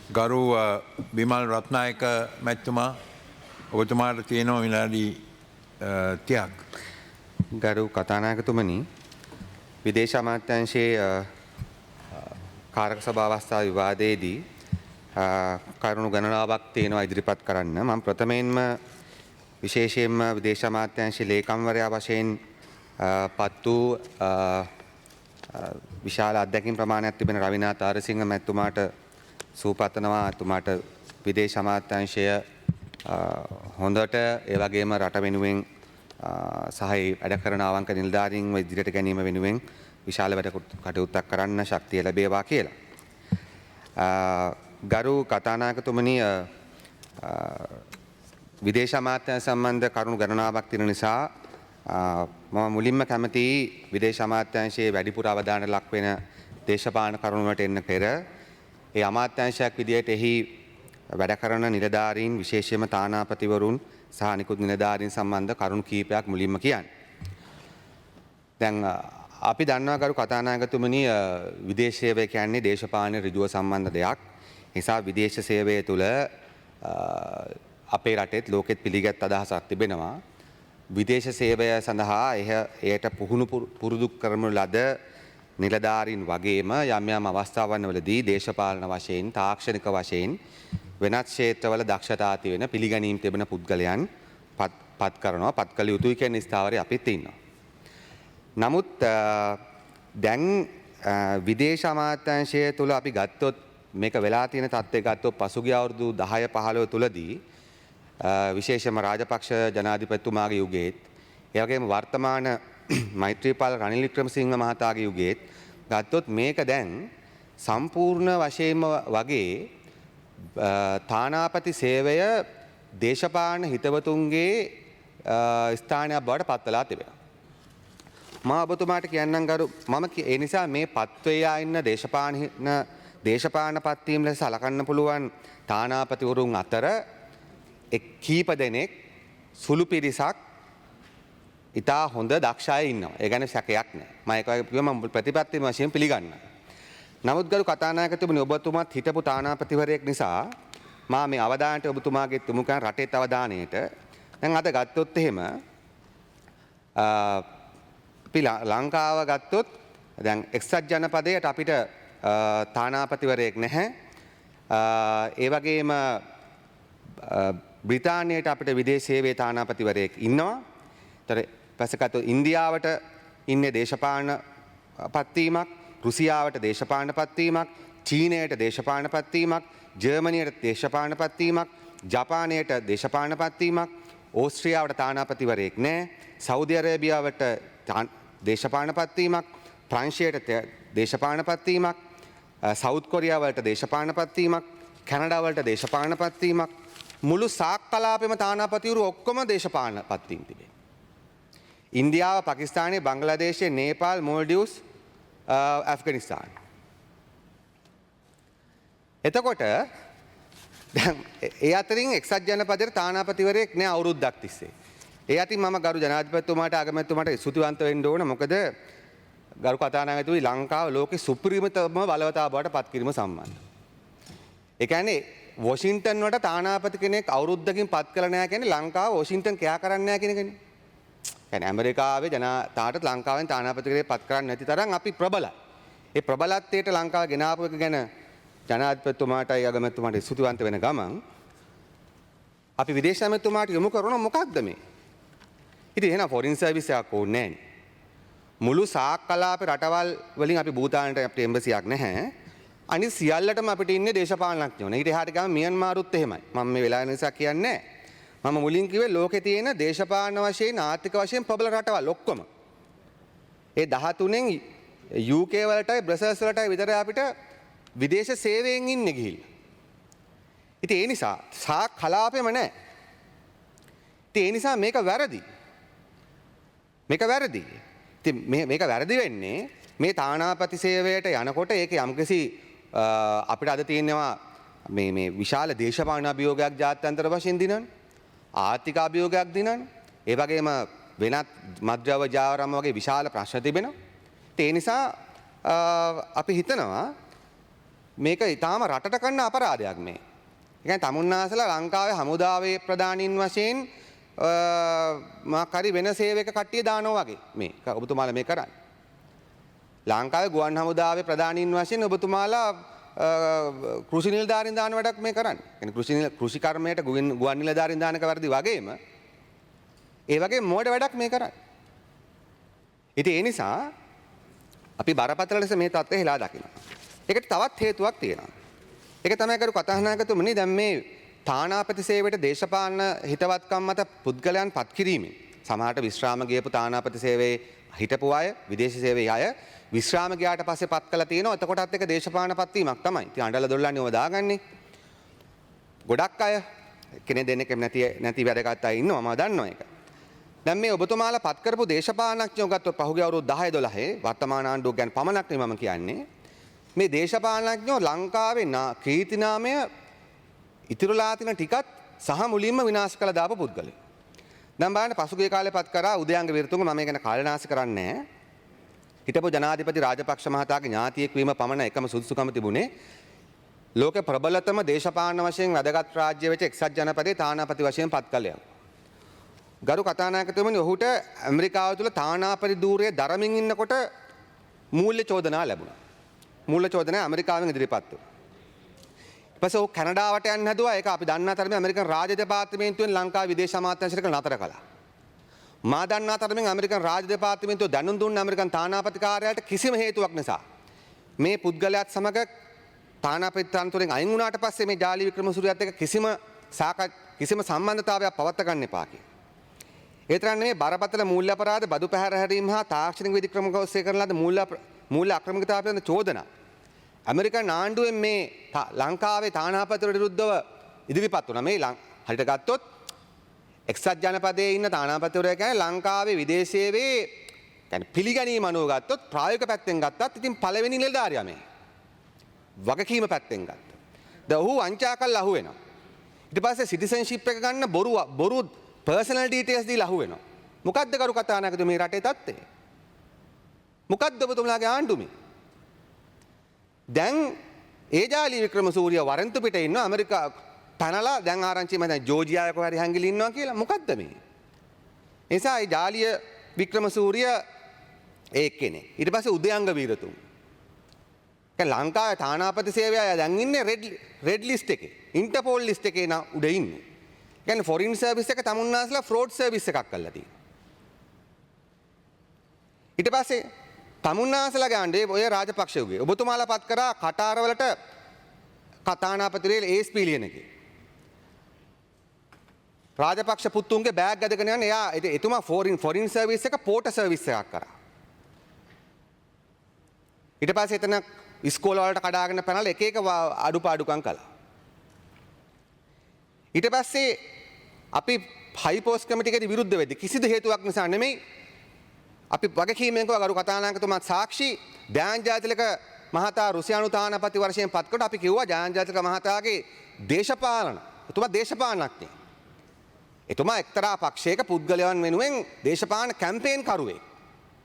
ගරු විමල් රත්නායක මැතිතුමා ඔබතුමාට තියෙනවා විනාඩි 30ක්. ගරු කතානායකතුමනි, විදේශ අමාත්‍යාංශයේ කාරක සභා අවස්ථා විවාදයේදී කරුණු ගණනාවක් තියෙනවා ඉදිරිපත් කරන්න. මම ප්‍රථමයෙන්ම විශේෂයෙන්ම විදේශ අමාත්‍යාංශයේ ලේකම්වරයා වශයෙන් පත් වූ විශාල අත්දැකීම් ප්‍රමාණයක් තිබෙන රවිනාත් ආරසිංහ මැතිතුමාට සූපතනවා. එතුමාට විදේශ අමාත්‍යාංශය හොඳට ඒ වගේම රට වෙනුවෙන් සහ වැඩ කරන අවංක නිලධාරීන්ව ඉදිරියට ගැනීම වෙනුවෙන් විශාල වැඩ කටයුත්තක් කරන්න ශක්තිය ලැබේවා කියලා. ගරු කතානායකතුමනි, විදේශ අමාත්‍යාංශ සම්බන්ධ කරුණු ගණනාවක් තියෙන නිසා මම මුලින්ම කැමතියි විදේශ අමාත්‍යාංශයේ වැඩිපුර අවධානය ලක් වෙන දේශපාලන කරුණු වලට එන්න පෙර ඒ අමාත්‍යාංශයක් විදියට එහි වැඩ කරන නිලධාරීන් විශේෂයෙන්ම තානාපතිවරුන් සහ අනිකුත් නිලධාරීන් සම්බන්ධ කරුණු කීපයක් මුලින්ම කියන්නේ. දැන් අපි දන්නවා ගරු කතානායකතුමනි, විදේශ සේවය කියන්නේ දේශපාලන ඍජුව සම්බන්ධ දෙයක්. නිසා විදේශ සේවය තුළ අපේ රටෙත් ලෝකෙත් පිළිගත් අදහසක් තිබෙනවා. විදේශ සේවය සඳහා එයට පුහුණු පුරුදු කරනු ලද නිලධාරීන් වගේම යම් යම් අවස්ථාවන් වලදී දේශපාලන වශයෙන් තාක්ෂණික වශයෙන් වෙනත් ක්ෂේත්‍රවල දක්ෂතා තියෙන පිළිගැනීම් තිබෙන පුද්ගලයන් පත් කරනවා. පත් කළ යුතුයි කියන ස්ථාවරය අපිත් ඉන්නවා. නමුත් දැන් විදේශ අමාත්‍යාංශය තුළ අපි ගත්තොත් මේක වෙලා තියෙන තත්ත්වය ගත්තොත් පසුගිය අවුරුදු 10-15 තුලදී විශේෂයෙන්ම රාජපක්ෂ ජනාධිපතිතුමාගේ යුගයේත් ඒ වගේම වර්තමාන මෛත්‍රීපාල රනිල් වික්‍රමසිංහ මහතාගේ යුගයේත් ගත්තොත් මේක දැන් සම්පූර්ණ වශයෙන්ම වගේ තානාපති සේවය දේශපාලන හිතවතුන්ගේ ස්ථානයක් බවට පත් වෙලා තිබෙනවා. මම ඔබතුමාට කියන්නම් ගරු, මම ඒ නිසා මේ පත්වයා ඉන්න දේශපාලන පත්වීම් ලෙස සලකන්න පුළුවන් තානාපතිවරුන් අතර කීප දෙනෙක් සුළු පිරිසක් ඉතා හොඳ දක්ෂ අය ඉන්නවා. ඒ ගැන සැකයක් නැහැ. මම ඒක මම ප්‍රතිපත්ති වශයෙන් පිළිගන්නවා. නමුත් ගරු කතානායකතුමනි, ඔබතුමාත් හිටපු තානාපතිවරයෙක් නිසා මම මේ අවධානයට ඔබතුමාගේ තුමු කරන රටේ අවධානයට දැන් අද ගත්තොත් එහෙම අපි ලංකාව ගත්තොත් දැන් එක්සත් ජනපදයට අපිට තානාපතිවරයෙක් නැහැ. ඒ වගේම බ්‍රිතාන්‍යයට අපිට විදේශ සේවයේ තානාපතිවරයෙක් ඉන්නවා. ඒතර පසුගත ඉන්දියාවට ඉන්නේ දේශපාලන පත්වීමක්, රුසියාවට දේශපාලන පත්වීමක්, චීනයට දේශපාලන පත්වීමක්, ජර්මනියට දේශපාලන පත්වීමක්, ජපානයට දේශපාලන පත්වීමක්, ඕස්ට්‍රියාවට තානාපතිවරයෙක් නැහැ, සෞදි අරේබියාවට දේශපාලන පත්වීමක්, ප්‍රංශයට දේශපාලන පත්වීමක්, සවුත් කොරියාවලට දේශපාලන පත්වීමක්, කැනඩා වලට දේශපාලන පත්වීමක්, මුළු සාක් කලාපෙම තානාපතිවරු ඔක්කොම දේශපාලන පත්වීම් තිබේ. ඉන්දියාව, පාකිස්තානය, බංග්ලාදේශය, නේපාල්, මෝල්ඩිව්ස්, ඇෆ්ගනිස්තාන්. එතකොට දැන් ඒ අතරින් එක්සත් ජනපදයේ තානාපතිවරයෙක් නෑ අවුරුද්දක් තිස්සේ. ඒ අතින් මම ගරු ජනාධිපතිතුමාට ආගමැතිතුමාට ස්තුතිවන්ත වෙන්න ඕන. මොකද ගරු කතානායකතුමනි, ලංකාව ලෝකේ සුපිරිමතම බලවතා බවට පත් කිරීම සම්බන්ධ. ඒ කියන්නේ වොෂින්ටන් වලට තානාපති කෙනෙක් අවුරුද්දකින් පත් කළ නැහැ කියන්නේ ලංකාව වොෂින්ටන් කෑ කරන්නේ නැහැ කියන එකනේ. කියන්නේ ඇමරිකාවේ ජනතාවට ලංකාවෙන් තානාපති කෙනෙක් පත් කරන්නේ නැති තරම් අපි ප්‍රබලයි. ඒ ප්‍රබලත්වයට ලංකාව ගෙනාපු එක ගැන ජනාධිපතිතුමාටයි අගමැතිතුමාට ස්තුතිවන්ත වෙන ගමන් අපි විදේශ ඇමතිතුමාට යොමු කරන මොකක්ද මේ? ඉතින් එහෙනම් ෆොරින් සර්විස් එකක් ඕනේ නැහැ. මුළු සාක් කලාපේ රටවල් වලින් අපි භූතානට අපේ එම්බසියක් නැහැ. අනිත් සියල්ලටම අපිට ඉන්නේ දේශපාලනඥයෝ. ඊට එහාට ගියාම මියන්මාරුත් එහෙමයි. මම මේ වෙලාව නිසා කියන්නේ නැහැ. මම මුලින් කිව්වේ ලෝකේ තියෙන දේශපාලන වශයෙන් ආර්ථික වශයෙන් ප්‍රබල රටවල් ඔක්කොම. ඒ 13න් UK වලටයි බ්‍රසල්ස් වලටයි විතර අපිට විදේශ සේවයෙන් ඉන්නේ ගිහිල්ලා. ඉතින් ඒ නිසා සාක් කලාපෙම නැහැ. ඉතින් ඒ නිසා මේක වැරදි. මේක වැරදි. ඉතින් මේක වැරදි වෙන්නේ මේ තානාපති සේවයට යනකොට ඒක යම්කිසි අපිට අද තියෙනවා මේ විශාල දේශපාලන අභියෝගයක් ජාත්‍යන්තර වශයෙන් දිනන, ආර්ථික අභියෝගයක් දිනන, ඒ වගේම වෙනත් මද්ද්‍රව්‍ය ජාවාරම් වගේ විශාල ප්‍රශ්න තිබෙනවා. ඒ නිසා අපි හිතනවා මේක ඊටාම රටට කරන අපරාධයක් මේ. ඒ කියන්නේ තමුන්නාසලා ලංකාවේ හමුදාවේ ප්‍රධානීන් වශයෙන් මාකරි වෙන සේවක කට්ටිය දානවා වගේ මේ ඔබතුමාලා මේ කරන්නේ. ලංකාවේ ගුවන් හමුදාවේ ප්‍රධානීන් වශයෙන් ඔබතුමාලා කෘෂි නිලධාරීන් දාන වැඩක් මේ කරන්නේ. කියන්නේ කෘෂි කර්මයට ගුවන් නිලධාරීන් දානක වර්ධි වගේම ඒ වගේ මෝඩ වැඩක් මේ කරන්නේ. ඉතින් ඒ නිසා අපි බරපතල ලෙස මේ තත්ත්වය හෙලා දකිනවා. ඒකට තවත් හේතුවක් තියෙනවා. ඒක තමයි කරු කතානායකතුමනි දැන් මේ තානාපති සේවයට දේශපාලන හිතවත්කම් මත පුද්ගලයන් පත් කිරීමෙන් සමහරට විශ්‍රාම ගියපු තානාපති සේවයේ හිටපු අය විදේශ සේවයේ අය විශ්‍රාම ගියාට පස්සේ පත් කළා තියෙනවා. එතකොටත් ඒක දේශපාලන පත්වීමක් තමයි. ඉතින් අඬලා දොල්ලන්නේ ඔය දාගන්නේ. ගොඩක් අය කෙනෙක් දෙන්නෙක් නැති වැඩකට අය ඉන්නවා මම දන්නවා ඒක. දැන් මේ ඔබතුමාලා පත් කරපු දේශපාලනඥයෝ ගත්තොත් පහුගිය අවුරුදු 10 12 වර්තමාන ආණ්ඩුව ගැන පමණක් නෙමෙයි මම කියන්නේ. මේ දේශපාලනඥයෝ ලංකාවේ කීර්තිනාමය ඉතිරිලා තියෙන ටිකත් සහ මුලින්ම විනාශ කළ දාපු පුද්ගලයෝ. දැන් බලන්න පසුගිය කාලේ පත් කරා උදයන්ග විරතුංග මම ඒක ගැන කාලනාශ කරන්නේ නැහැ. හිටපු ජනාධිපති රාජපක්ෂ මහතාගේ ඥාතියෙක් වීම පමණ එකම සුදුසුකම තිබුණේ ලෝක ප්‍රබලතම දේශපාලන වශයෙන් වැදගත් රාජ්‍ය වෙච්ච එක්සත් ජනපදයේ තානාපති වශයෙන් පත් කළයා. ගරු කතානායකතුමනි ඔහුට ඇමරිකාව තුළ තානාපති ධූරයේ දරමින් ඉන්නකොට මූල්‍ය චෝදනා ලැබුණා. මූල්‍ය චෝදනා ඇමරිකාවෙන් ඉදිරිපත් වුණා. ඊපස්සේ ඔහු කැනඩාවට යන්න හැදුවා. ඒක අපි දන්නා තරමේ ඇමරිකන් රාජ්‍ය දෙපාර්තමේන්තුවෙන් ලංකාවේ විදේශ අමාත්‍යාංශයට නතර කළා. මා දන්නා තරමින් ඇමරිකන් රාජ්‍ය දෙපාර්තමේන්තුව දැනුම් දුන්න ඇමරිකන් තානාපති කාර්යාලයට කිසිම හේතුවක් නිසා මේ පුද්ගලයාත් සමග තානාපති තනතුරෙන් අයින් වුණාට පස්සේ මේ ජාලි වික්‍රමසූරියත් එක්ක කිසිම සම්බන්ධතාවයක් පවත්වා ගන්න එපා කියලා. ඒ තරම් නෙමෙයි බරපතල මූල්‍ය අපරාධ බදු පැහැර හැරීම හා තාක්ෂණික විධික්‍රම ඔස්සේ කරන ලද මූල්‍ය අක්‍රමිකතාව පිළිබඳ චෝදනා ඇමරිකන් ආණ්ඩුවෙන් මේ ලංකාවේ තානාපතිවරට විරුද්ධව ඉදිරිපත් වුණා. මේ හරියට ගත්තොත් එක්සත් ජනපදයේ ඉන්න තානාපතිවරයා කියන්නේ ලංකාවේ විදේශයේවේ කියන්නේ පිළිගැනීම අනුව ගත්තොත් ප්‍රායෝගික පැත්තෙන් ගත්තත් ඉතින් පළවෙනි නිලධාරියා මේ. වගකීම පැත්තෙන් ගත්තා. දැන් ඔහු වංචා කළා අහු වෙනවා. ඊට පස්සේ සිටිසන්ෂිප් එක ගන්න බොරු පර්සනල් ඩීටේල්ස් දීලා අහු වෙනවා. මොකද්ද කරු කතානායකතුමනි මේ රටේ තත්ත්වය? මොකද්ද ඔබතුමාගේ ආණ්ඩුවේ? දැන් ඒ ජාලි වික්‍රමසූරිය වරන්තු පිටේ ඉන්න ඇමරිකා පැනලා දැන් ආරංචි මම දැන් ජෝර්ජියාවේ කොහේ හරි හැංගිලි ඉන්නවා කියලා. මොකද්ද මේ? නිසා ඒ ජාලිය වික්‍රමසූරිය එක්කෙනෙක්. ඊට පස්සේ උදයංග වීරතුංග. ලංකාවේ තානාපති සේවය දැන් ඉන්නේ රෙඩ් ලිස්ට් එකේ. ඉන්ටර්පෝල් ලිස්ට් එකේ නා උඩ ඉන්නේ. කියන්නේ ෆොරින් සර්විස් එක තමුන්නාස්ලා ෆ්‍රෝඩ් සර්විස් එකක් කරලා තියෙනවා. ඊට පස්සේ තමුන්නාස්ලා ගාන්නේ ඔය රාජපක්ෂයෝගේ ඔබතුමාලා පත් කරා කටාරවලට කතානාපතිරේල ඒස්පී ලියන එකේ. රාජපක්ෂ පුතුන්ගේ බෑග් අදගෙන යන එයා එතුමා ෆොරින් සර්විස් එක පෝට සර්විස් එකක් කරා. ඊට පස්සේ එතන ඉස්කෝල වලට කඩාගෙන පැනලා එක එක අඩුපාඩුකම් කළා. ඊට පස්සේ අපි හයි පෝස්ට් කමිටියකට විරුද්ධ වෙද්දී කිසිදු හේතුවක් නිසා නෙමෙයි අපි වගකීමෙන් කරු කතානායකතුමා සාක්ෂි දයාන් ජයතිලක මහතා රුසියානු තානාපති වර්ෂයෙන් පත් කොට අපි කිව්වා දයාන් ජයතිලක මහතාගේ දේශපාලන එතුමා දේශපාලනඥයෙක්. එතුමා එක්තරා පක්ෂයක පුද්ගලයන් වෙනුවෙන් දේශපාලන කැම්පේන් කරුවෙක්.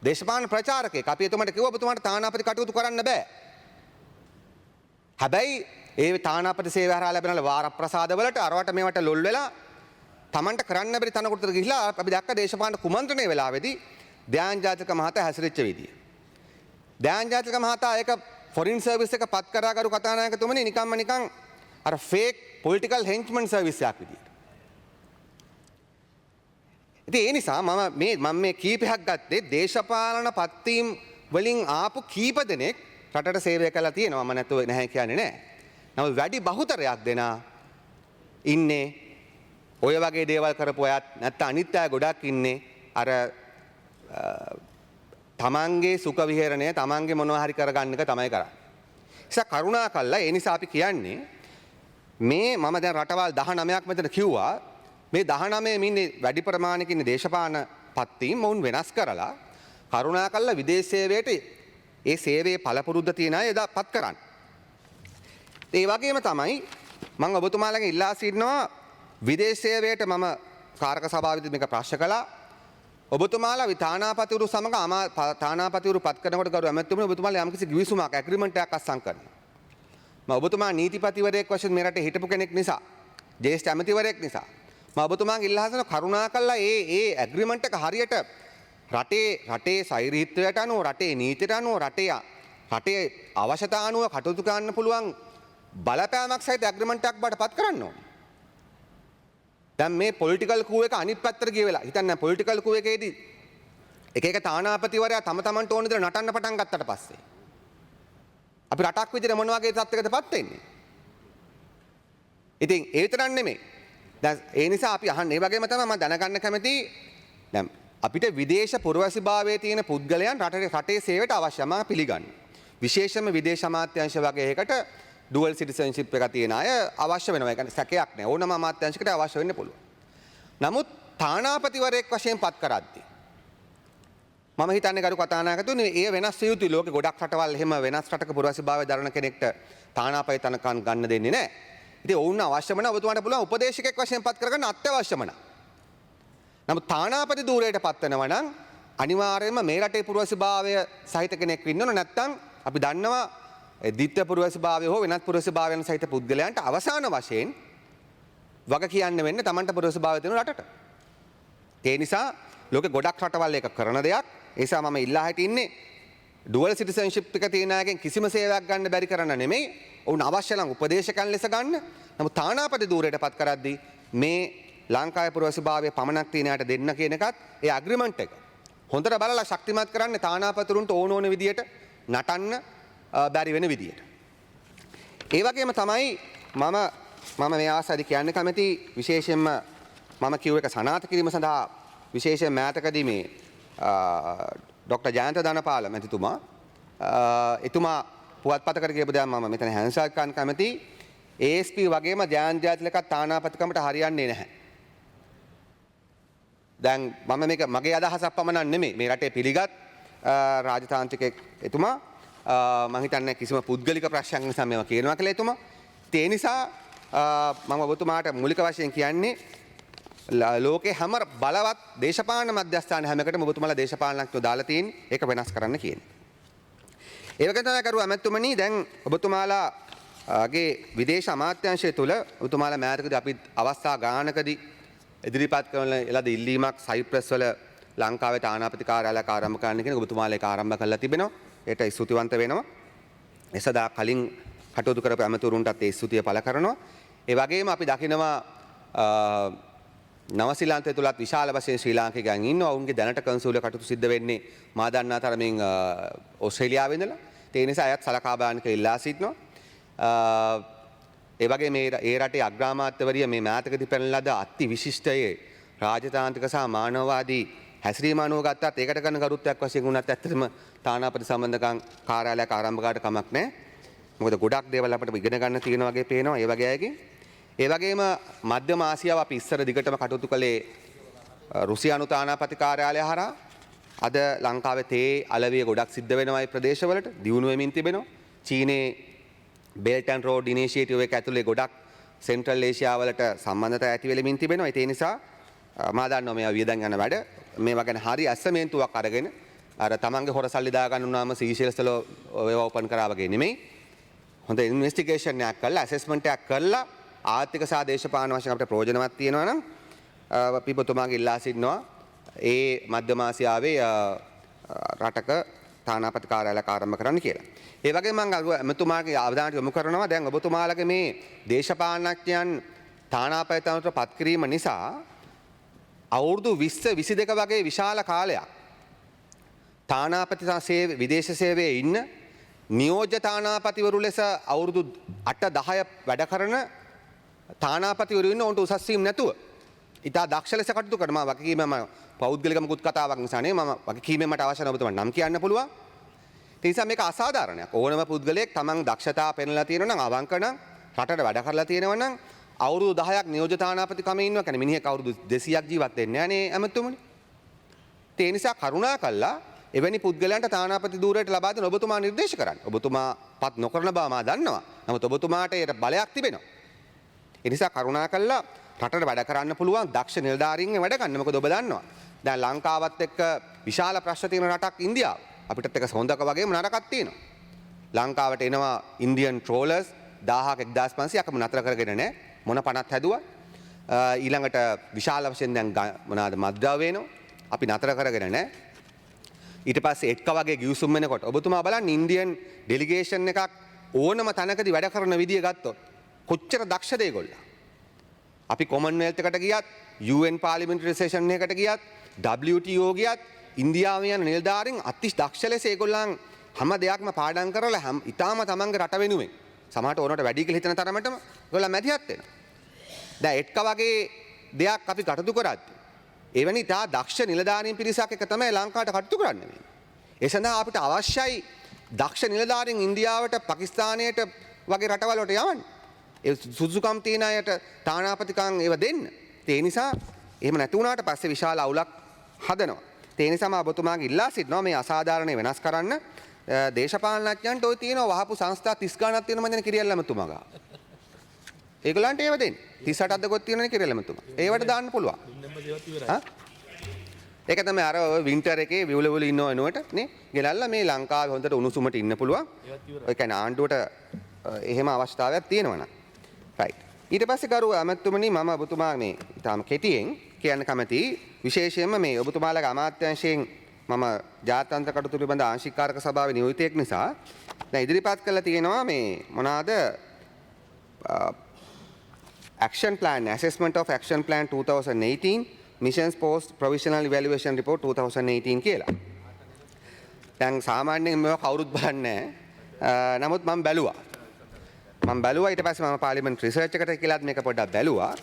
දේශපාලන ප්‍රචාරකයෙක්. අපි එතුමාට කිව්වා ඔබතුමාට තානාපති කටයුතු කරන්න බෑ. හැබැයි ඒ තානාපති සේවය හරහා ලැබෙන වාරප්‍රසාදවලට අරවට මේවට ලොල් වෙලා Tamanට කරන්න බැරි තනකොටට ගිහිලා අපි දැක්ක දේශපාලන කුමන්ත්‍රණයේ වෙලාවේදී දයාන් ජාතික මහතා හැසිරෙච්ච විදිය. දයාන් ජාතික මහතා ඒක ෆොරින් සර්විස් එක පත් කරා කරු කතානායකතුමනි නිකන් අර ෆේක් පොලිටිකල් හෙන්ච්මන් සර්විස් එකක් විදියට. ඉතින් ඒ නිසා මම මේ කීපයක් ගත්තේ දේශපාලන පත්වීම් වලින් ආපු කීප දෙනෙක් රටට සේවය කළා තියෙනවා. මම නැතුව නැහැ කියන්නේ නැහැ. නමුත් වැඩි බහුතරයක් දෙනා ඉන්නේ ඔය වගේ දේවල් කරපු අයත් නැත්නම් අනිත් අය ගොඩක් ඉන්නේ අර තමන්ගේ සුඛ විහරණය තමන්ගේ මොනවා හරි කරගන්න එක තමයි කරන්නේ. නිසා කරුණා කළා ඒ නිසා අපි කියන්නේ මේ මම දැන් රටවල් 19ක් මෙතන කිව්වා මේ 19 ඉන්නේ වැඩි ප්‍රමාණයක ඉන්නේ දේශපාලන පත්වීම් වුන් වෙනස් කරලා කරුණා කළා විදේශ සේවයට ඒ සේවයේ පළපුරුද්ද තියන අය එදාපත් කරන්න. ඒ වගේම තමයි මම ඔබතුමාලගෙන් ඉල්ලා සිටිනවා විදේශ සේවයට මම කාරක සභාවේදී මේක ප්‍රශ්න කළා. ඔබතුමාලා තානාපතිවරු සමග තානාපතිවරු පත් කරනකොට ගරු ඇමතුමනි ඔබතුමාලා යම්කිසි ගිවිසුමක් ඇග්‍රීමන්ට් එකක් අත්සන් කරනවා. ඔබතුමා නීතිපතිවරයෙක් වශයෙන් මේ රටේ හිටපු කෙනෙක් නිසා, ජ්‍යෙෂ්ඨ ඇමතිවරයෙක් නිසා මම ඔබතුමාගෙන් ඉල්ලා හිටන කරුණාකරලා ඒ ඇග්‍රීමන්ට් එක හරියට රටේ සෛරීත්වයට අනුව, රටේ නීතියට අනුව, රටේ අවශ්‍යතා අනුව කටයුතු කරන්න පුළුවන් බලපෑමක් සහිත ඇග්‍රීමන්ට් එකක් බවට පත් කරන්න ඕනේ. දැන් මේ පොලිටිකල් කූ එක අනිත් පැත්තට ගිය වෙලා හිතන්න පොලිටිකල් කූ එකේදී එක තානාපතිවරයා තම තමන්ට ඕන විදිහට නටන්න පටන් ගත්තට පස්සේ අපි රටක් විදිහට මොන වගේ තත්ත්වයකටපත් වෙන්නේ? ඉතින් ඒ විතරක් නෙමෙයි. දැන් ඒ නිසා අපි අහන්නේ ඒ වගේම තමයි මම දැනගන්න කැමති දැන් අපිට විදේශ පුරවැසිභාවයේ තියෙන පුද්ගලයන් රටේ සේවයට අවශ්‍යයි. මම පිළිගන්නවා. විශේෂයෙන්ම විදේශ අමාත්‍යාංශ වගේ එකකට ඩුවල් සිටිසන්ෂිප් එක තියෙන අය අවශ්‍ය වෙනවා. ඒ කියන්නේ සැකයක් නෑ. ඕනම අමාත්‍යාංශයකට අවශ්‍ය වෙන්න පුළුවන්. නමුත් තානාපතිවරයෙක් වශයෙන් පත් කරද්දී මම හිතන්නේ ගරු කතානායකතුනි ඒ වෙනස් විය යුතුයි. ලෝකේ ගොඩක් රටවල් එහෙම වෙනස් රටක පුරවැසිභාවය දරන කෙනෙක්ට තානාපති තනකම් ගන්න දෙන්නේ නෑ. ඉතින් ඔවුන් අවශ්‍යම නම් ඔබතුමාට පුළුවන් උපදේශකයෙක් වශයෙන් පත් කරගන්න අත්‍යවශ්‍යම නම්. නමුත් තානාපති ධූරයට පත් වෙනවා නම් අනිවාර්යයෙන්ම මේ රටේ පුරවැසිභාවය සහිත කෙනෙක් වෙන්න ඕන. නැත්නම් අපි දන්නවා ද්විත්‍ය පුරවැසිභාවය හෝ වෙනත් පුරවැසිභාවයන් සහිත පුද්ගලයන්ට අවසාන වශයෙන් වග කියන්න වෙන්නේ Tamanට පුරවැසිභාවය දෙන රටට. ඒ නිසා ලෝකේ ගොඩක් රටවල් එක කරන දෙයක්. ඒ නිසා මම ඉල්ලා හිටින්නේ ඩුවල් සිටිසන්ෂිප් එක තියෙන අයගෙන් කිසිම සේවයක් ගන්න බැරි කරන්න නෙමෙයි. ඔවුන් අවශ්‍ය නම් උපදේශකයන් ලෙස ගන්න. නමුත් තානාපති ධූරයට පත් කරද්දී මේ ලංකාවේ පුරවැසිභාවය පමණක් තියෙන අයට දෙන්න කියන එකත් ඒ ඇග්‍රීමන්ට් එක හොඳට බලලා ශක්තිමත් කරන්න තානාපතිරුන්ට ඕන විදියට නටන්න බැරි වෙන විදියට. ඒ වගේම තමයි මම මේ ආසාවදී කියන්න කැමති විශේෂයෙන්ම මම කිව්ව එක සනාථ කිරීම සඳහා විශේෂයෙන් මෑතකදී මේ ඩොක්ටර් ජයන්ත ධනපාල මැතිතුමා එතුමා පුවත්පතකට කියපු දෙයක් මම මෙතන හැන්සල් කරන්න කැමති. ASP වගේම ජයන්ත ජයතිලක තානාපතිකමට හරියන්නේ නැහැ. දැන් මම මේක මගේ අදහසක් පමණක් නෙමෙයි. මේ රටේ පිළිගත් රාජතාන්ත්‍රිකයෙක් එතුමා මම හිතන්නේ කිසිම පුද්ගලික ප්‍රශ්නයක් නිසා මේවා කියනවා කියලා එතුමා. ඒ නිසා මම ඔබතුමාට මූලික වශයෙන් කියන්නේ ලෝකේ හැම බලවත් දේශපාලන මධ්‍යස්ථාන හැම එකටම ඔබතුමාලා දේශපාලනඥයෝ දාලා තියෙන්නේ. ඒක වෙනස් කරන්න කියන්නේ. ඒ වගේ තමයි කරුවා අමැතිතුමනි දැන් ඔබතුමාලාගේ විදේශ අමාත්‍යාංශය තුල ඔබතුමාලා මෑතකදී අපි අවස්ථා ගානකදී ඉදිරිපත් කරන ලද ඉල්ලීමක් සයිප්‍රස් වල ලංකාවේ තානාපති කාර්යාලයක් ආරම්භ කරන්න කියන ඔබතුමාලා ඒක ආරම්භ කරලා තිබෙනවා. ඒට ස්තුතිවන්ත වෙනවා. එසදා කලින් කටයුතු කරපු ඇමතුරුන්ටත් ඒ ස්තුතිය පළ කරනවා. ඒ වගේම අපි දකිනවා නවසීලන්තය තුලත් විශාල වශයෙන් ශ්‍රී ලාංකිකයන් ඉන්නවා. ඔවුන්ගේ දැනට කන්සූල් කටයුතු සිද්ධ වෙන්නේ මා දන්නා තරමින් ඕස්ට්‍රේලියාවේ ඉඳලා. ඒ නිසා අයත් සලකා බලන්න කියලා ඉල්ලා සිටිනවා. ඒ වගේ මේ රටේ අග්‍රාමාත්‍යවරිය මේ මෑතකදී පෙරළන ලද අති විශිෂ්ටයේ රාජතාන්ත්‍රික සහ මානවවාදී හැසිරීම අනුව ගත්තත් ඒකට කරන ගරුත්වයක් වශයෙන් වුණත් ඇත්තටම තානාපති සම්බන්ධකම් කාර්යාලයක් ආරම්භ කරාට කමක් නැහැ. මොකද ගොඩක් දේවල් අපිට ඉගෙන ගන්න තියෙන වගේ පේනවා ඒ වගේ අයගෙන්. ඒ වගේම මධ්‍යම ආසියාව අපි ඉස්සර දිගටම කටයුතු කළේ රුසියානු තානාපති කාර්යාලය හරහා. අද ලංකාවේ තේ අලවිය ගොඩක් සිද්ධ වෙනවා මේ ප්‍රදේශවලට දියුණු වෙමින් තිබෙනවා. චීනේ බෙල්ට් ඇන්ඩ් රෝඩ් ඉනිෂියේටිව් එක ඇතුලේ ගොඩක් සෙන්ට්‍රල් ඒෂියා වලට සම්බන්ධතා ඇති වෙලමින් තිබෙනවා. ඒ නිසා මා දන්නවා මේවා වියදම් යන වැඩ. මේවා ගැන හරි ඇස්සමේන්තුවක් අරගෙන අර තමන්ගේ හොර සල්ලි දා ගන්න උනාම සීෂෙල්ස් වල ඒවා ඕපන් කරා වගේ නෙමෙයි. හොඳ ඉන්වෙස්ටිගේෂන් එකක් කරලා ඇසෙස්මන්ට් එකක් කරලා ආර්ථික සහ දේශපාලන වශයෙන් අපිට ප්‍රයෝජනවත් තියෙනවා නම් අපි ඔබතුමාගේ ඉල්ලා සිටිනවා ඒ මධ්‍යම ආසියාවේ රටක තානාපති කාර්යාලයක් ආරම්භ කරන්න කියලා. ඒ වගේම මම එතුමාගේ අවධානයට යොමු කරනවා දැන් ඔබතුමාලගේ මේ දේශපාලනඥයන් තානාපතිවරට පත් කිරීම නිසා අවුරුදු 20 22 වගේ විශාල කාලයක් තානාපති විදේශ සේවයේ ඉන්න නියෝජ්‍ය තානාපතිවරු ලෙස අවුරුදු 8 10 වැඩ කරන තානාපතිවරු ඉන්න උන්ට උසස් වීම නැතුව ඉතා දක්ෂ ලෙස කටයුතු කරනවා. වගකීම මම පෞද්ගලික මුකුත් කතාවක් නිසා නෙවෙයි මම වගකීමෙන් මට අවශ්‍ය නැහැ ඔබතුමා නම් කියන්න පුළුවන්. ඒ නිසා මේක අසාධාරණයක්. ඕනම පුද්ගලයෙක් තමන් දක්ෂතා පෙන්ලා තියෙනවා නම් අවංක නම් රටට වැඩ කරලා තියෙනවා නම් අවුරුදු 10ක් නියෝජ්‍ය තානාපති කමේ ඉන්නවා කියන්නේ මිනිහෙක් අවුරුදු 200ක් ජීවත් වෙන්නේ නැහැ නේ ඇමතුමනි. ඒ නිසා කරුණාකරලා එවැනි පුද්ගලයන්ට තානාපති ධූරයට ලබා දෙන ඔබතුමා නිර්දේශ කරන්න. ඔබතුමා පත් නොකරන බව මා දන්නවා. නමුත් ඔබතුමාට ඒකට බලයක් තිබෙනවා. ඒ නිසා කරුණාකරලා රටට වැඩ කරන්න පුළුවන් දක්ෂ නිලධාරීන්ගෙන් වැඩ ගන්න. මොකද ඔබ දන්නවා. දැන් ලංකාවත් එක්ක විශාල ප්‍රශ්න තියෙන රටක් ඉන්දියාව. අපිටත් එක්ක හොඳක වගේම නරකක් තියෙනවා. ලංකාවට එනවා ඉන්දියන් ට්‍රෝලර්ස් 1000ක 1500 අකම නතර කරගෙන නැහැ. මොන පණත් හැදුවා. ඊළඟට විශාල වශයෙන් දැන් මොනවාද මද්ද්‍රව්‍ය වෙනවා. අපි නතර කරගෙන නැහැ. ඊට පස්සේ එක්ක වගේ ගිවිසුම් වෙනකොට ඔබතුමා බලන්න ඉන්දියන් ඩෙලිගේෂන් එකක් ඕනම තැනකදී වැඩ කරන විදිය ගත්තොත් කොච්චර දක්ෂද ඒගොල්ලෝ. අපි කොමන්වෙල්ත් එකට ගියත් UN පාර්ලිමේන්ටරි සෙෂන් එකකට ගියත් WTO ගියත් ඉන්දියාවේ යන නිලධාරීන් අති දක්ෂ ලෙස ඒගොල්ලන් හැම දෙයක්ම පාඩම් කරලා ඉතාලම තමන්ගේ රට වෙනුවෙන් සමහරට ඕනට වැඩි කියලා හිතන තරමටම ඒගොල්ලන් මැදිහත් වෙනවා. දැන් එක්ක වගේ දෙයක් අපි කටයුතු කරද්දී එවැනි ඉතා දක්ෂ නිලධාරීන් පිරිසක් එක තමයි ලංකාවට කටයුතු කරන්නේ. ඒ සඳහා අපිට අවශ්‍යයි දක්ෂ නිලධාරීන් ඉන්දියාවට පාකිස්තානයට වගේ රටවල් වලට යවන්න. ඒ සුදුසුකම් තියෙන අයට තානාපතිකම් ඒව දෙන්න. ඒ නිසා එහෙම නැති වුණාට පස්සේ විශාල අවුලක් හදනවා. ඒ නිසා මම ඔබතුමාගේ ඉල්ලා සිටිනවා මේ අසාධාරණ වෙනස් කරන්න. දේශපාලනඥයන්ට ඔය තියෙන වහපු සංස්ථා 30 ගණනක් තියෙන මන්දනේ කිරියල්ලමතුමා ගා. ඒගොල්ලන්ට ඒව දෙන්න. 38ක් දකොත් තියෙනනේ කිරියල්ලමතුමා. ඒවට දාන්න පුළුවන්. ඒක තමයි අර වින්ටර් එකේ විවුලවල ඉන්නව වෙනුවට නේ ගෙනල්ලා මේ ලංකාවේ හොඳට උණුසුමට ඉන්න පුළුවන්. ඒ කියන්නේ ආණ්ඩුවට එහෙම අවස්ථාවක් තියෙනවනම්. රයිට්. ඊට පස්සේ කරු අමතුමනි මම ඔබතුමා මේ ඊටාම කෙටියෙන් කියන්න කැමතියි විශේෂයෙන්ම මේ ඔබතුමාලගේ අමාත්‍යාංශයෙන් මම ජාත්‍යන්තර කටයුතු පිළිබඳ ආංශික කාරක සභාවේ නියෝජිතයෙක් නිසා දැන් ඉදිරිපත් කළා තියෙනවා මේ මොනවාද action plan assessment of action plan 2018 missions post provisional evaluation report 2018 කියලා. දැන් සාමාන්‍යයෙන් මේව කවුරුත් බලන්නේ නැහැ. නමුත් මම බැලුවා. ඊට පස්සේ මම පාර්ලිමේන්තු රිසර්ච් එකට කියලාත් මේක පොඩ්ඩක් බැලුවා.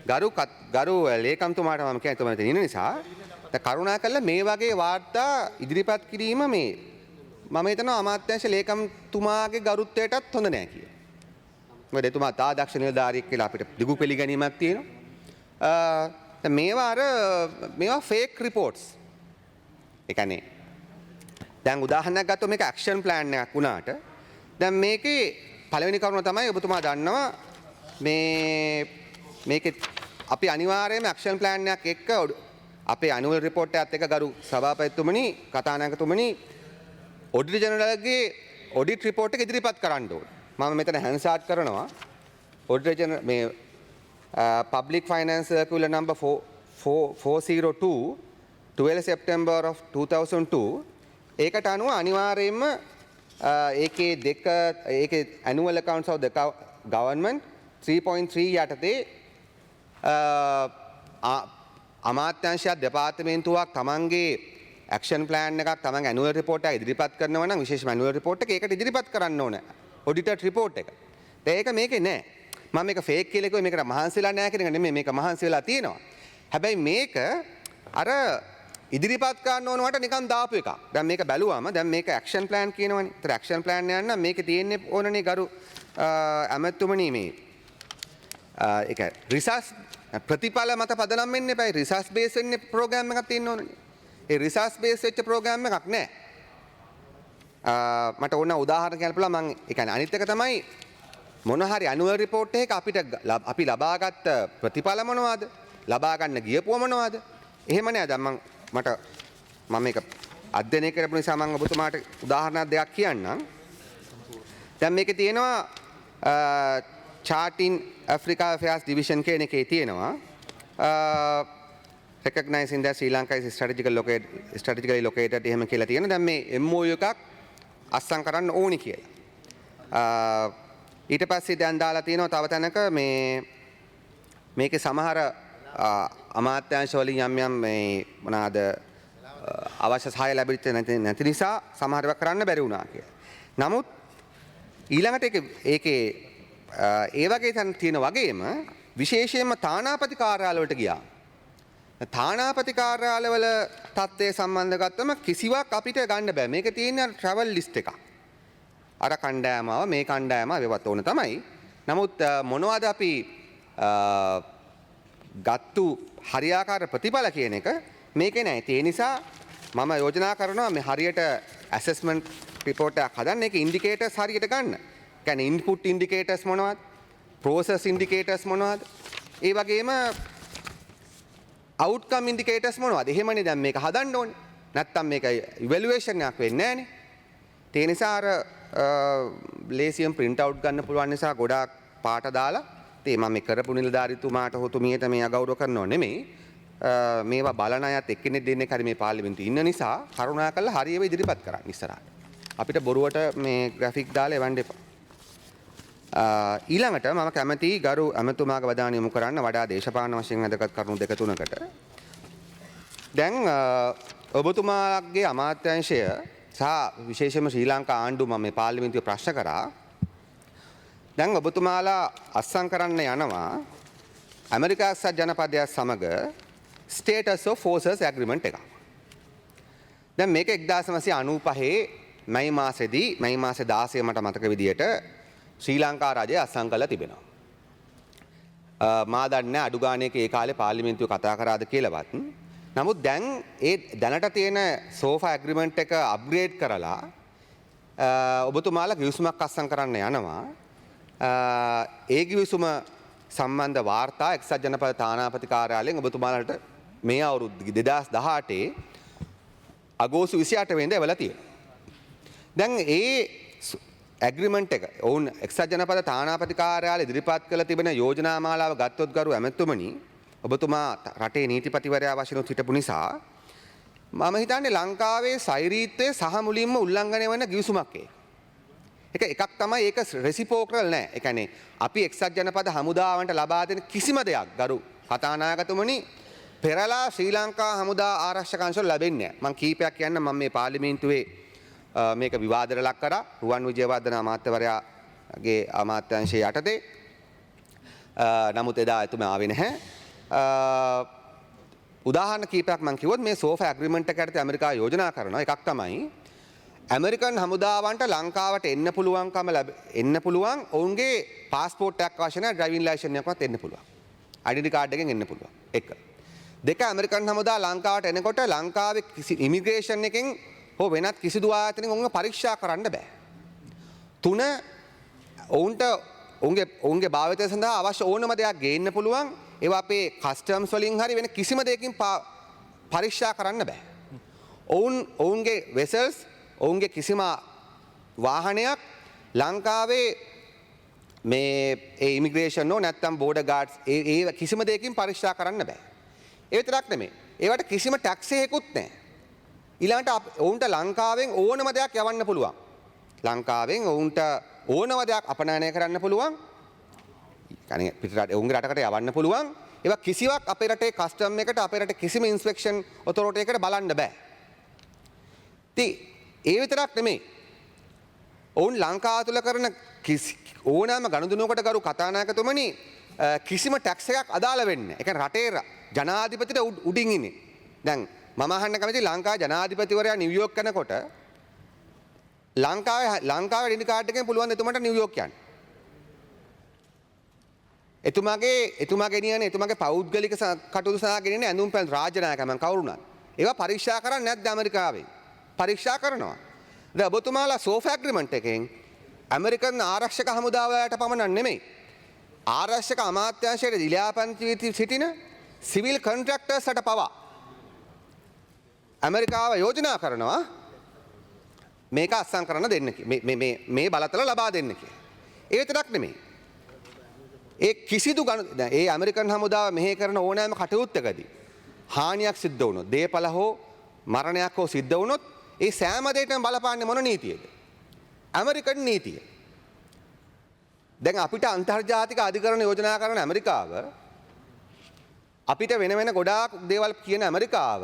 ගරු ලේකම්තුමාට මම කියන්නේ තුමාට ඉන්න නිසා කරුණාකරලා මේ වගේ වාර්තා ඉදිරිපත් කිරීම මේ මම හිතනවා අමාත්‍යාංශ ලේකම්තුමාගේ ගරුත්වයටත් හොඳ නෑ කියලා. මොකද එතුමා තා දක්ෂ නිලධාරියෙක් කියලා අපිට දිගු පිළිගැනීමක් තියෙනවා. මේවා ෆේක් රිපෝට්ස්. ඒ කියන්නේ දැන් උදාහරණයක් ගත්තොත් මේක ඇක්ෂන් ප්ලෑන් එකක් වුණාට දැන් මේකේ පළවෙනි කරුණ තමයි ඔබතුමා දන්නවා මේකේ අපි අනිවාර්යයෙන්ම ඇක්ෂන් ප්ලෑන් එකක් එක්ක අපේ ඇනුවල් රිපෝට් එකත් එක්ක ගරු සභාපතිතුමනි කතානායකතුමනි ඔඩිටර් ජෙනරල්ගේ ඔඩිට් රිපෝට් එක ඉදිරිපත් කරන්න ඕනේ. මම මෙතන හැන්සාට් කරනවා ඔඩිටර් ජෙනරල් මේ public finance circular number 402 12 September of 2002 ඒකට අනුව අනිවාර්යයෙන්ම ඒකේ annual accounts of the government 3.3 යටතේ අමාත්‍යාංශයක් දෙපාර්තමේන්තුවක් තමන්ගේ ඇක්ෂන් ප්ලෑන් එකක් තමන්ගේ ඇනුවල් රිපෝට් එක ඉදිරිපත් කරනවා නම් විශේෂම ඇනුවල් රිපෝට් එක ඒකට ඉදිරිපත් කරන්න ඕන ඔඩිටර් රිපෝට් එක. ඒක මේකේ නෑ. මම මේක ෆේක් කියලා කිව්වේ මේකට මහන්සි වෙලා නෑ කියන එක නෙමෙයි මේක මහන්සි වෙලා තියෙනවා. හැබැයි මේක අර ඉදිරිපත් කරන්න ඕනවට නිකන් දාපු එකක්. දැන් මේක බැලුවාම දැන් මේක ඇක්ෂන් ප්ලෑන් කියනවනේ. ඒතර ඇක්ෂන් ප්ලෑන් යන්න මේකේ තියෙන්නේ ඕනනේ ගරු ඇමතුමනි මේ ඒක රිසර්ච් ප්‍රතිඵල මත පදනම් වෙන්න එපා. රිසර්ච් බේස් වෙන්නේ ප්‍රෝග්‍රෑම් එකක් තියෙන්න ඕනනේ. ඒ රිසර්ච් බේස් වෙච්ච ප්‍රෝග්‍රෑම් එකක් නෑ. මට ඕන උදාහරණ කියන්න පුළුවන් මම ඒ කියන්නේ අනිත් එක තමයි මොන හරි ඇනුවල් රිපෝට් එකක අපි ලබාගත් ප්‍රතිඵල මොනවද? ලබා ගන්න ගියපුව මොනවද? එහෙම නෑ. දැන් මම මේක අධ්‍යයනය කරපු නිසා මම ඔබතුමාට උදාහරණ දෙකක් කියන්නම්. දැන් මේකේ තියෙනවා chart in Africa Affairs Division කියන එකේ තියෙනවා recognizing that Sri Lanka is strategically located එහෙම කියලා තියෙනවා. දැන් මේ MOU එකක් අස්සම් කරන්න ඕනි කියලා. ඊට පස්සේ දැන් දාලා තියෙනවා තව තැනක මේකේ සමහර අමාත්‍යාංශ වලින් යම් මේ මොනවාද අවශ්‍ය සහාය ලැබෙච්ච නැති නිසා සමහර ඒවා කරන්න බැරි වුණා කියලා. නමුත් ඊළඟට ඒකේ ඒ වගේ තැන් තියෙන වගේම විශේෂයෙන්ම තානාපති කාර්යාලවලට ගියා. තානාපති කාර්යාලවල තත්ත්වය සම්බන්ධ ගත්තම කිසිවක් අපිට ගන්න බෑ. මේක තියෙන ට්‍රැවල් ලිස්ට් එකක්. අර කණ්ඩායමව මේ කණ්ඩායම වේවත් ඕන තමයි. නමුත් මොනවද අපි ගත්තු හරියාකාර ප්‍රතිඵල කියන එක මේකේ නැහැ. ඒ නිසා මම යෝජනා කරනවා මේ හරියට ඇසෙස්මන්ට් රිපෝට් එකක් හදන්න ඒක ඉන්ඩිකේටර්ස් හරියට ගන්න. කියන්නේ ඉන්පුට් ඉන්ඩිකේටර්ස් මොනවද? ප්‍රොසෙස් ඉන්ඩිකේටර්ස් මොනවද? ඒ වගේම අවුට්කම් ඉන්ඩිකේටර්ස් මොනවද? එහෙමනේ දැන් මේක හදන්න ඕනේ. නැත්තම් මේක ඉවැලුවේෂන් එකක් වෙන්නේ නැහනේ. ඒ නිසා අර ලේසියෙන් print out ගන්න පුළුවන් නිසා ගොඩාක් පාට දාලා තේ මම මේ කරපු නිලධාරීතුමාට හොතුමියට මේ අගෞරව කරනව නෙමෙයි. මේවා බලන අයත් එක්කෙනෙක් දෙන්නෙක් හරි මේ පාර්ලිමේන්තුවේ ඉන්න නිසා කරුණාකරලා හරියව ඉදිරිපත් කරන්න ඉස්සරහට. අපිට බොරුවට මේ ග්‍රැෆික් දාලා එවන්න එපා. ඊළඟට මම කැමති ගරු ඇමතුමාගේ අවධානය යොමු කරන්න වඩා දේශපාලන වශයෙන් වැදගත් කරුණු දෙක තුනකට. දැන් ඔබතුමාගේ අමාත්‍යාංශය සහ විශේෂයෙන්ම ශ්‍රී ලංකා ආණ්ඩුව මම මේ පාර්ලිමේන්තුවේ ප්‍රශ්න කරා. දැන් ඔබතුමාලා අත්සන් කරන්න යනවා ඇමරිකා එක්සත් ජනපදයක් සමග ස්ටේටස් ඔෆ් ෆෝසස් ඇග්‍රීමන්ට් එකක්. දැන් මේක 1995 මැයි මාසෙදී මැයි මාසේ 16 මට මතක විදියට ශ්‍රී ලංකා රජය අත්සන් කළා තිබෙනවා. මා දන්නේ අඩු ගානක ඒ කාලේ පාර්ලිමේන්තුවේ කතා කරාද කියලාවත්. නමුත් දැන් ඒ දැනට තියෙන සෝෆා ඇග්‍රීමන්ට් එක අප්ග්‍රේඩ් කරලා ඔබතුමාලා ගිවිසුමක් අත්සන් කරන්න යනවා. ඒ ගිවිසුම සම්බන්ධ වාර්තා එක්සත් ජනපද තානාපති කාර්යාලයෙන් ඔබතුමාලට මේ අවුරුදු 2018 අගෝස්තු 28 වෙනිදා එවලා තියෙනවා. දැන් ඒ ඇග්‍රීමන්ට් එක ඔවුන් එක්සත් ජනපද තානාපති කාර්යාලය ඉදිරිපත් කළ තිබෙන යෝජනා මාලාව ගත්තොත් ගරු ඇමතුමනි ඔබතුමා රටේ නීතිපතිවරයා වශයෙන් හිටපු නිසා මම හිතන්නේ ලංකාවේ සෛරීත්වයේ සහ මුලින්ම උල්ලංඝනය වෙන ගිවිසුමක් ඒක. එකක් තමයි ඒක රෙසිපෝක්‍රල් නෑ. ඒ කියන්නේ අපි එක්සත් ජනපද හමුදාවන්ට ලබා දෙන කිසිම දෙයක් ගරු කතානායකතුමනි පෙරලා ශ්‍රී ලංකා හමුදා ආරක්ෂක අංශවල ලැබෙන්නේ නෑ. මම කීපයක් කියන්න මම මේ පාර්ලිමේන්තුවේ මේක විවාදයට ලක් කරා රුවන් විජේවර්ධන අමාත්‍යවරයාගේ අමාත්‍යාංශයේ යටතේ. නමුත් එදා එතුමා ආවේ නැහැ. උදාහරණ කීපයක් මම කිව්වොත් මේ සෝෆා ඇග්‍රීමන්ට් එක යටතේ ඇමරිකාව යෝජනා කරනවා. එකක් තමයි ඇමරිකන් හමුදාවන්ට ලංකාවට එන්න පුළුවන් ඔවුන්ගේ පාස්පෝර්ට් එකක් අවශ්‍ය නැහැ ඩ්‍රයිවිං ලයිසන්ස් එකක්වත් එන්න පුළුවන්. ඩෙන්ටිටි කාඩ් එකෙන් එන්න පුළුවන්. එක. දෙක ඇමරිකන් හමුදා ලංකාවට එනකොට ලංකාවේ ඉමිග්‍රේෂන් එකෙන් හෝ වෙනත් කිසිදු ආයතනයකින් ඔවුන්ව පරීක්ෂා කරන්න බෑ. තුන ඔවුන්ට ඔවුන්ගේ භාවිතය සඳහා අවශ්‍ය ඕනම දෙයක් ගේන්න පුළුවන්. ඒවා අපේ කස්ටම්ස් වලින් හරි වෙන කිසිම දෙයකින් පරීක්ෂා කරන්න බෑ. ඔවුන්ගේ වෙසල්ස් ඔවුන්ගේ කිසිම වාහනයක් ලංකාවේ මේ ඉමිග්‍රේෂන් නෝ නැත්තම් බෝඩර් ගාඩ්ස් ඒ කිසිම දෙයකින් පරීක්ෂා කරන්න බෑ. ඒ විතරක් නෙමෙයි. ඒවට කිසිම ටැක්ස් එකකුත් නැහැ. ඊළඟට ඔවුන්ට ලංකාවෙන් ඕනම දෙයක් යවන්න පුළුවන්. ලංකාවෙන් ඔවුන්ට ඕනම දෙයක් අපනයනය කරන්න පුළුවන්. يعني පිටරට ඔවුන්ගේ රටකට යවන්න පුළුවන්. ඒවා කිසිවක් අපේ රටේ කස්ටම් එකට අපේ රටේ කිසිම ඉන්ස්පෙක්ෂන් ඔතොරිටි එකකට බලන්න බෑ. ඉතින් ඒ විතරක් නෙමෙයි. ඔවුන් ලංකාව තුළ කරන ඕනෑම ගනුදෙනුවකට ගරු කතානායකතුමනි කිසිම ටැක්ස් එකක් අදාළ වෙන්නේ නැහැ. ඒ කියන්නේ රටේ ජනාධිපතිට උඩින් ඉන්නේ. දැන් මම අහන්න කැමති ලංකාවේ ජනාධිපතිවරයා නිව්යෝක් යනකොට ලංකාවේ ඩෙන්ටි කාඩ් එකෙන් පුළුවන් එතුමාට නිව්යෝක් යන්න. එතුමා ගෙනියන එතුමාගේ පෞද්ගලික කටයුතු සඳහා ගෙනියන ඇඳුම් පැළඳුම් රාජනායකයන් කවුරුණත් ඒවා පරීක්ෂා කරන්නේ නැද්ද ඇමරිකාවෙන්? පරීක්ෂා කරනවා. දැන් ඔබතුමාලා සෝෆා ඇග්‍රීමන්ට් එකෙන් ඇමරිකන් ආරක්ෂක හමුදාවලට පමණක් නෙමෙයි ආරක්ෂක අමාත්‍යාංශයේ ඉලියාපන්ති සිටින සිවිල් කොන්ට්‍රැක්ටර්ස්ට පවා ඇමරිකාව යෝජනා කරනවා මේක අත්සන් කරන්න දෙන්න මේ බලතල ලබා දෙන්න කියලා. ඒ විතරක් නෙමෙයි. ඒ කිසිදු ඒ ඇමරිකන් හමුදාව මෙහෙ කරන ඕනෑම කටයුත්තකදී හානියක් සිද්ධ වුණොත් දේපල හෝ මරණයක් හෝ සිද්ධ වුණොත් ඒ සෑම දෙයකටම බලපාන්නේ මොන නීතියද? ඇමරිකන් නීතිය. දැන් අපිට අන්තර්ජාතික අධිකරණ යෝජනා කරන ඇමරිකාව අපිට වෙන ගොඩාක් දේවල් කියන ඇමරිකාව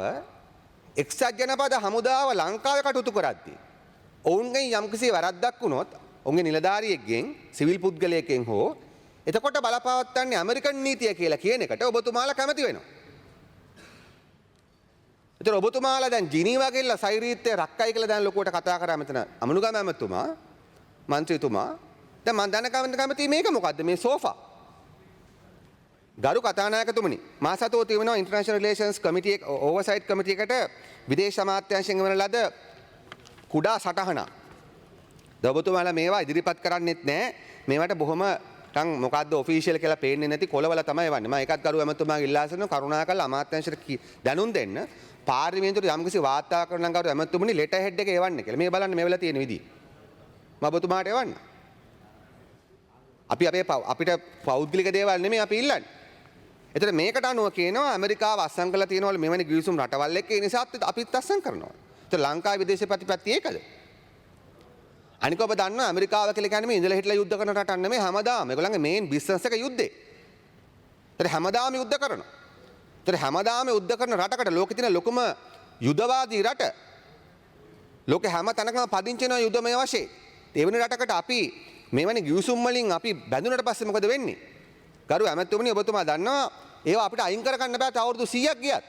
එක්සත් ජනපද හමුදාව ලංකාවේ කටයුතු කරද්දී ඔවුන්ගෙන් යම්කිසි වැරද්දක් වුණොත් ඔවුන්ගේ නිලධාරියෙක්ගෙන් සිවිල් පුද්ගලයෙක්ගෙන් හෝ එතකොට බලපවත්වන්නේ ඇමරිකන් නීතිය කියලා කියන එකට ඔබතුමාලා කැමති වෙනවා. ඒතර ඔබතුමාලා දැන් ජිනීවා ගිහලා සෛරීත්වය රක්කයි කියලා දැන් ලොකුවට කතා කරා මෙතන අමනුගම ඇමතුමා මන්ත්‍රීතුමා. දැන් මම දැනගන්න කැමතියි මේක මොකද්ද මේ සෝෆා? ගරු කතානායකතුමනි මා සතුව තිබෙනවා ඉන්ටර්නැෂනල් රිලේෂන්ස් කමිටි ඕවර්සයිට් කමිටි එකට විදේශ අමාත්‍යාංශයෙන් වෙන ලද කුඩා සටහනක්. ඔබතුමාලා මේවා ඉදිරිපත් කරන්නෙත් නැහැ. මේවට බොහොම මොකක්ද ඔෆිෂියල් කියලා පේන්නේ නැති කොළවල තමයි වන්නේ. මම ඒකත් ගරු ඇමතුමාගේ ඉල්ලා සිටිනවා කරුණාකරලා අමාත්‍යාංශයට දැනුම් දෙන්න. පාර්ලිමේන්තුවේ යම්කිසි වාර්තාවක් කරන නම් ගරු ඇමතුමනි ලෙටර් හෙඩ් එක එවන්න කියලා. මේ බලන්න මේ වෙලා තියෙන විදිය. මම ඔබතුමාට එවන්න. අපිට පෞද්ගලික දේවල් නෙමෙයි අපි ඉල්ලන්නේ. එතන මේකට අනුව කියනවා ඇමරිකාව අත්සන් කරලා තියෙනවලු මෙවැනි ගිවිසුම් රටවල් එක්ක ඒ නිසා අපිත් අත්සන් කරනවා. ඒතර ලංකාවේ විදේශ ප්‍රතිපත්ති ඒකද? අනික ඔබ දන්නවා ඇමරිකාව කියලා කියන්නේ මේ ඉඳලා හිටලා යුද්ධ කරන රටක් නෙමෙයි හැමදාම. ඒගොල්ලන්ගේ මේන් බිස්නස් එක යුද්ධේ. ඒතර හැමදාම යුද්ධ කරනවා. ඒතර හැමදාම යුද්ධ කරන රටකට ලෝකෙ තියෙන ලොකුම යුද්ධවාදී රට. ලෝකෙ හැම තැනකම පදිංචි වෙන යුද්ධමය වශයෙන්. ඒ වෙන රටකට අපි මෙවැනි ගිවිසුම් වලින් අපි බැඳුනට පස්සේ මොකද වෙන්නේ? ගරු ඇමතුමනි ඔබතුමා දන්නවා ඒවා අපිට අයින් කර ගන්න බෑ තව අවුරුදු 100ක් ගියත්.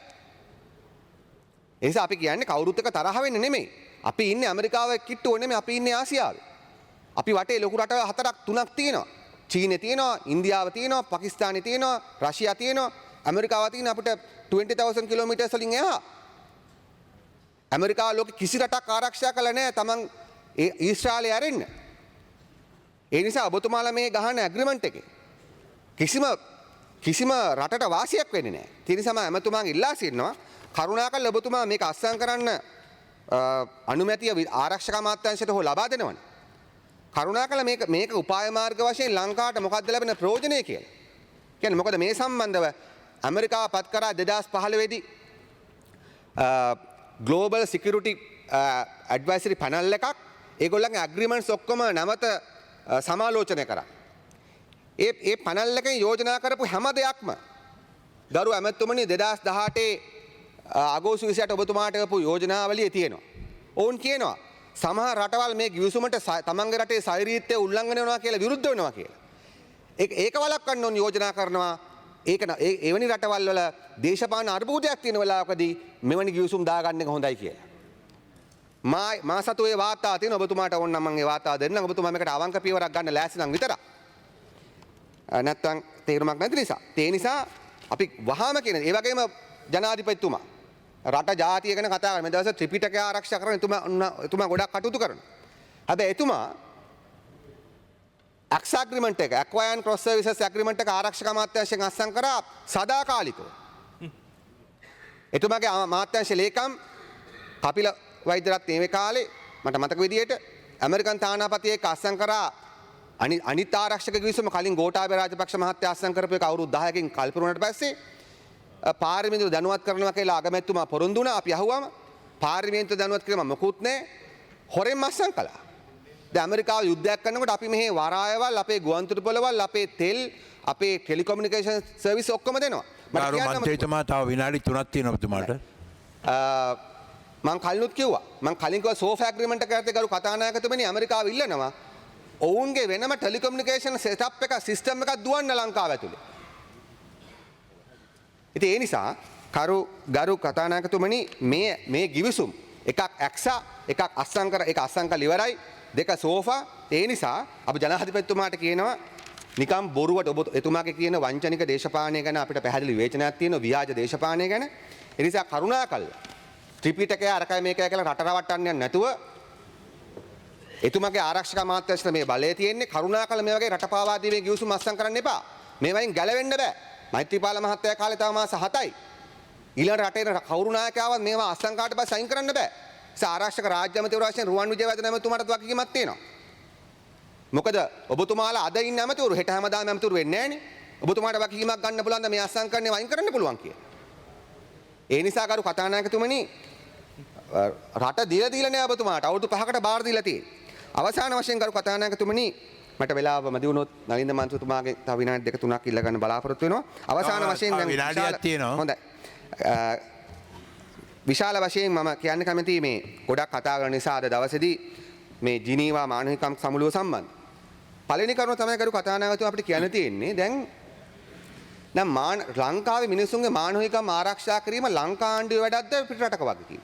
ඒ නිසා අපි කියන්නේ කවුරුත් එක්ක තරහ වෙන්නේ නෙමෙයි. අපි ඉන්නේ ඇමරිකාවේ කිට්ටුව නෙමෙයි අපි ඉන්නේ ආසියාවේ. අපි වටේ ලොකු රට හතරක් තුනක් තියෙනවා. චීනේ තියෙනවා, ඉන්දියාව තියෙනවා, පාකිස්තානේ තියෙනවා, රෂ්‍යා තියෙනවා, ඇමරිකාව තියෙන අපිට 20000 කිලෝමීටර්ස් වලින් එහා. ඇමරිකාව ලෝකෙ කිසි රටක් ආරක්ෂා කළා නැහැ තමන් ඊශ්‍රායලය ඇරෙන්න. ඒ නිසා ඔබතුමාලා මේ ගහන ඇග්‍රීමන්ට් එකේ කිසිම රටට වාසියක් වෙන්නේ නැහැ. ඒ නිසා මම ඇමතුමාගෙන් ඉල්ලා සිටිනවා කරුණාකරලා ඔබතුමා මේක අත්සන් කරන්න අනුමැතිය ආරක්ෂක අමාත්‍යාංශයට හෝ ලබා දෙනවනේ. කරුණාකරලා මේක උපාය මාර්ග වශයෙන් ලංකාවට මොකක්ද ලැබෙන ප්‍රයෝජනය කියලා. කියන්නේ මොකද මේ සම්බන්ධව ඇමරිකාව පත් කරා 2015 දී ග්ලෝබල් සිකියුරිටි ඇඩ්වයිසරි පැනල් එකක් ඒගොල්ලන්ගේ ඇග්‍රීමන්ට්ස් ඔක්කොම නැවත සමාලෝචනය කරා. ඒ පැනල් එකෙන් යෝජනා කරපු හැම දෙයක්ම ගරු ඇමතුමනි 2018 අගෝස්තු 28 ඔබතුමාට කරපු යෝජනාවලියේ තියෙනවා. ඔවුන් කියනවා සමහර රටවල් මේ ගිවිසුමට තමන්ගේ රටේ සෛරීත්වය උල්ලංඝනය වෙනවා කියලා විරුද්ධ වෙනවා කියලා. ඒක වළක්වන්න ඕන යෝජනා කරනවා. එවැනි රටවල් වල දේශපාලන අර්බුදයක් තියෙන වෙලාවකදී මෙවැනි ගිවිසුම් දාගන්න එක හොඳයි කියලා. මා සතු ඒ වාර්තා තියෙන ඔබතුමාට ඕන නම් මම ඒ වාර්තා දෙන්නම්. ඔබතුමා මේකට අවංක පියවරක් ගන්න ලෑස්ති නම් විතරක්. නැත්තම් තේරුමක් නැති නිසා. ඒ නිසා අපි වහාම කියන ඒ වගේම ජනාධිපතිතුමා රට ජාතිය ගැන කතා කරන මේ දවස් ත්‍රිපිටකය ආරක්ෂා කරන එතුමා ගොඩක් කටයුතු කරනවා. හැබැයි එතුමා ඇක්ස් ඇග්‍රීමන්ට් එක acquire and cross services agreement එක ආරක්ෂක අමාත්‍යාංශයෙන් අත්සන් කරා සදාකාලිකව. එතුමාගේ අමාත්‍යාංශ ලේකම් කපිල වෛද්‍යරත් මේ කාලේ මට මතක විදියට ඇමරිකන් තානාපතියෙක් අත්සන් කරා අනිත් ආරක්ෂක ගිවිසුම කලින් ගෝඨාභය රාජපක්ෂ මහත්තයා අත්සන් කරපු එක අවුරුදු 10කින් කල්පිරුණාට පස්සේ පාර්ලිමේන්තුව දැනුවත් කරනවා කියලා අගමැතිතුමා පොරොන්දු වුණා. අපි අහුවම පාර්ලිමේන්තුව දැනුවත් කිරීම මොකුත් නැහැ. හොරෙන් මස්සන් කළා. දැන් ඇමරිකාව යුද්ධයක් කරනකොට අපි මෙහි වරායවල්, අපේ ගුවන්තොටුපළවල්, අපේ තෙල්, අපේ ටෙලිකොමියුනිකේෂන් සර්විස් ඔක්කොම දෙනවා. ගරු මන්ත්‍රීතුමා තව විනාඩි 3ක් තියෙනවා ඔබතුමාට. මං කලිනුත් කිව්වා. මං කලින් කිව්වා සෝෆා ඇග්‍රීමන්ට් එක කරද්දී ගරු කතානායකතුමනි ඇමරිකාව ඉල්ලනවා ඔවුන්ගේ වෙනම ටෙලිකොමියුනිකේෂන් සෙටප් එක සිස්ටම් එකක් දුවන්න ලංකාව ඇතුලේ. ඉතින් ඒ නිසා ගරු කතානායකතුමනි මේ ගිවිසුම් එකක් ඇක්සා එකක් අත්සන් කරලා ඉවරයි දෙක සෝෆා. ඒ නිසා අපි ජනාධිපතිතුමාට කියනවා නිකම් බොරුවට ඔබ එතුමාගේ කියන වංචනික දේශපාලනය ගැන අපිට පැහැදිලි විවේචනයක් තියෙනවා ව්‍යාජ දේශපාලනය ගැන. ඒ නිසා කරුණාකරලා ත්‍රිපිටකය අරකයි මේකයි කියලා රට රවට්ටන්න යන්නේ නැතුව එතුමාගේ ආරක්ෂක අමාත්‍යාංශයට මේ බලය තියෙන්නේ. කරුණාකරලා මේ වගේ රටපාවා දීමේ ගිවිසුම් අත්සන් කරන්න එපා. මේවයින් ගැලවෙන්න බෑ. මෛත්‍රීපාල මහත්තයා කාලේ තව මාස 7යි. ඊළඟ රටේ කවුරු නායකයවත් මේවා අත්සන් කාට පස්සේ අයින් කරන්න බෑ. ඒ ආරක්ෂක රාජ්‍ය ඇමතිවරු වශයෙන් රුවන් විජේවර්ධන ඇමතුමාටත් වගකීමක් තියෙනවා. මොකද ඔබතුමාලා අද ඉන්න ඇමතිවරු හෙට හැමදාම ඇමතිවරු වෙන්නේ නැහනේ. ඔබතුමාට වගකීමක් ගන්න පුළුවන් ද මේ අත්සන් කරන්නේ වයින් කරන්න පුළුවන් කියලා. ඒ නිසා ගරු කතානායකතුමනි රට දීලා නෑ ඔබතුමාට අවුරුදු 5කට බාර දීලා තියෙන්නේ. අවසාන වශයෙන් ගරු කතානායකතුමනි මට වෙලාව මදි වුණොත් නලින්ද මන්ත්‍රීතුමාගෙන් තව විනාඩි 2-3ක් ඉල්ල ගන්න බලාපොරොත්තු වෙනවා. අවසාන වශයෙන් දැන් විනාඩියක් තියෙනවා. හොඳයි. විශාල වශයෙන් මම කියන්න කැමතියි මේ ගොඩක් කතා කරන නිසා අද දවසේදී මේ ජිනීවා මානවිකම් සමුළුව සම්බන්ධ. පළවෙනි කරුණ තමයි කරු කතානායකතුමා අපිට කියන්න තියෙන්නේ දැන් ලංකාවේ මිනිසුන්ගේ මානවිකම් ආරක්ෂා කිරීම ලංකා ආණ්ඩුවේ වැඩක්ද පිටරටක වගකීම.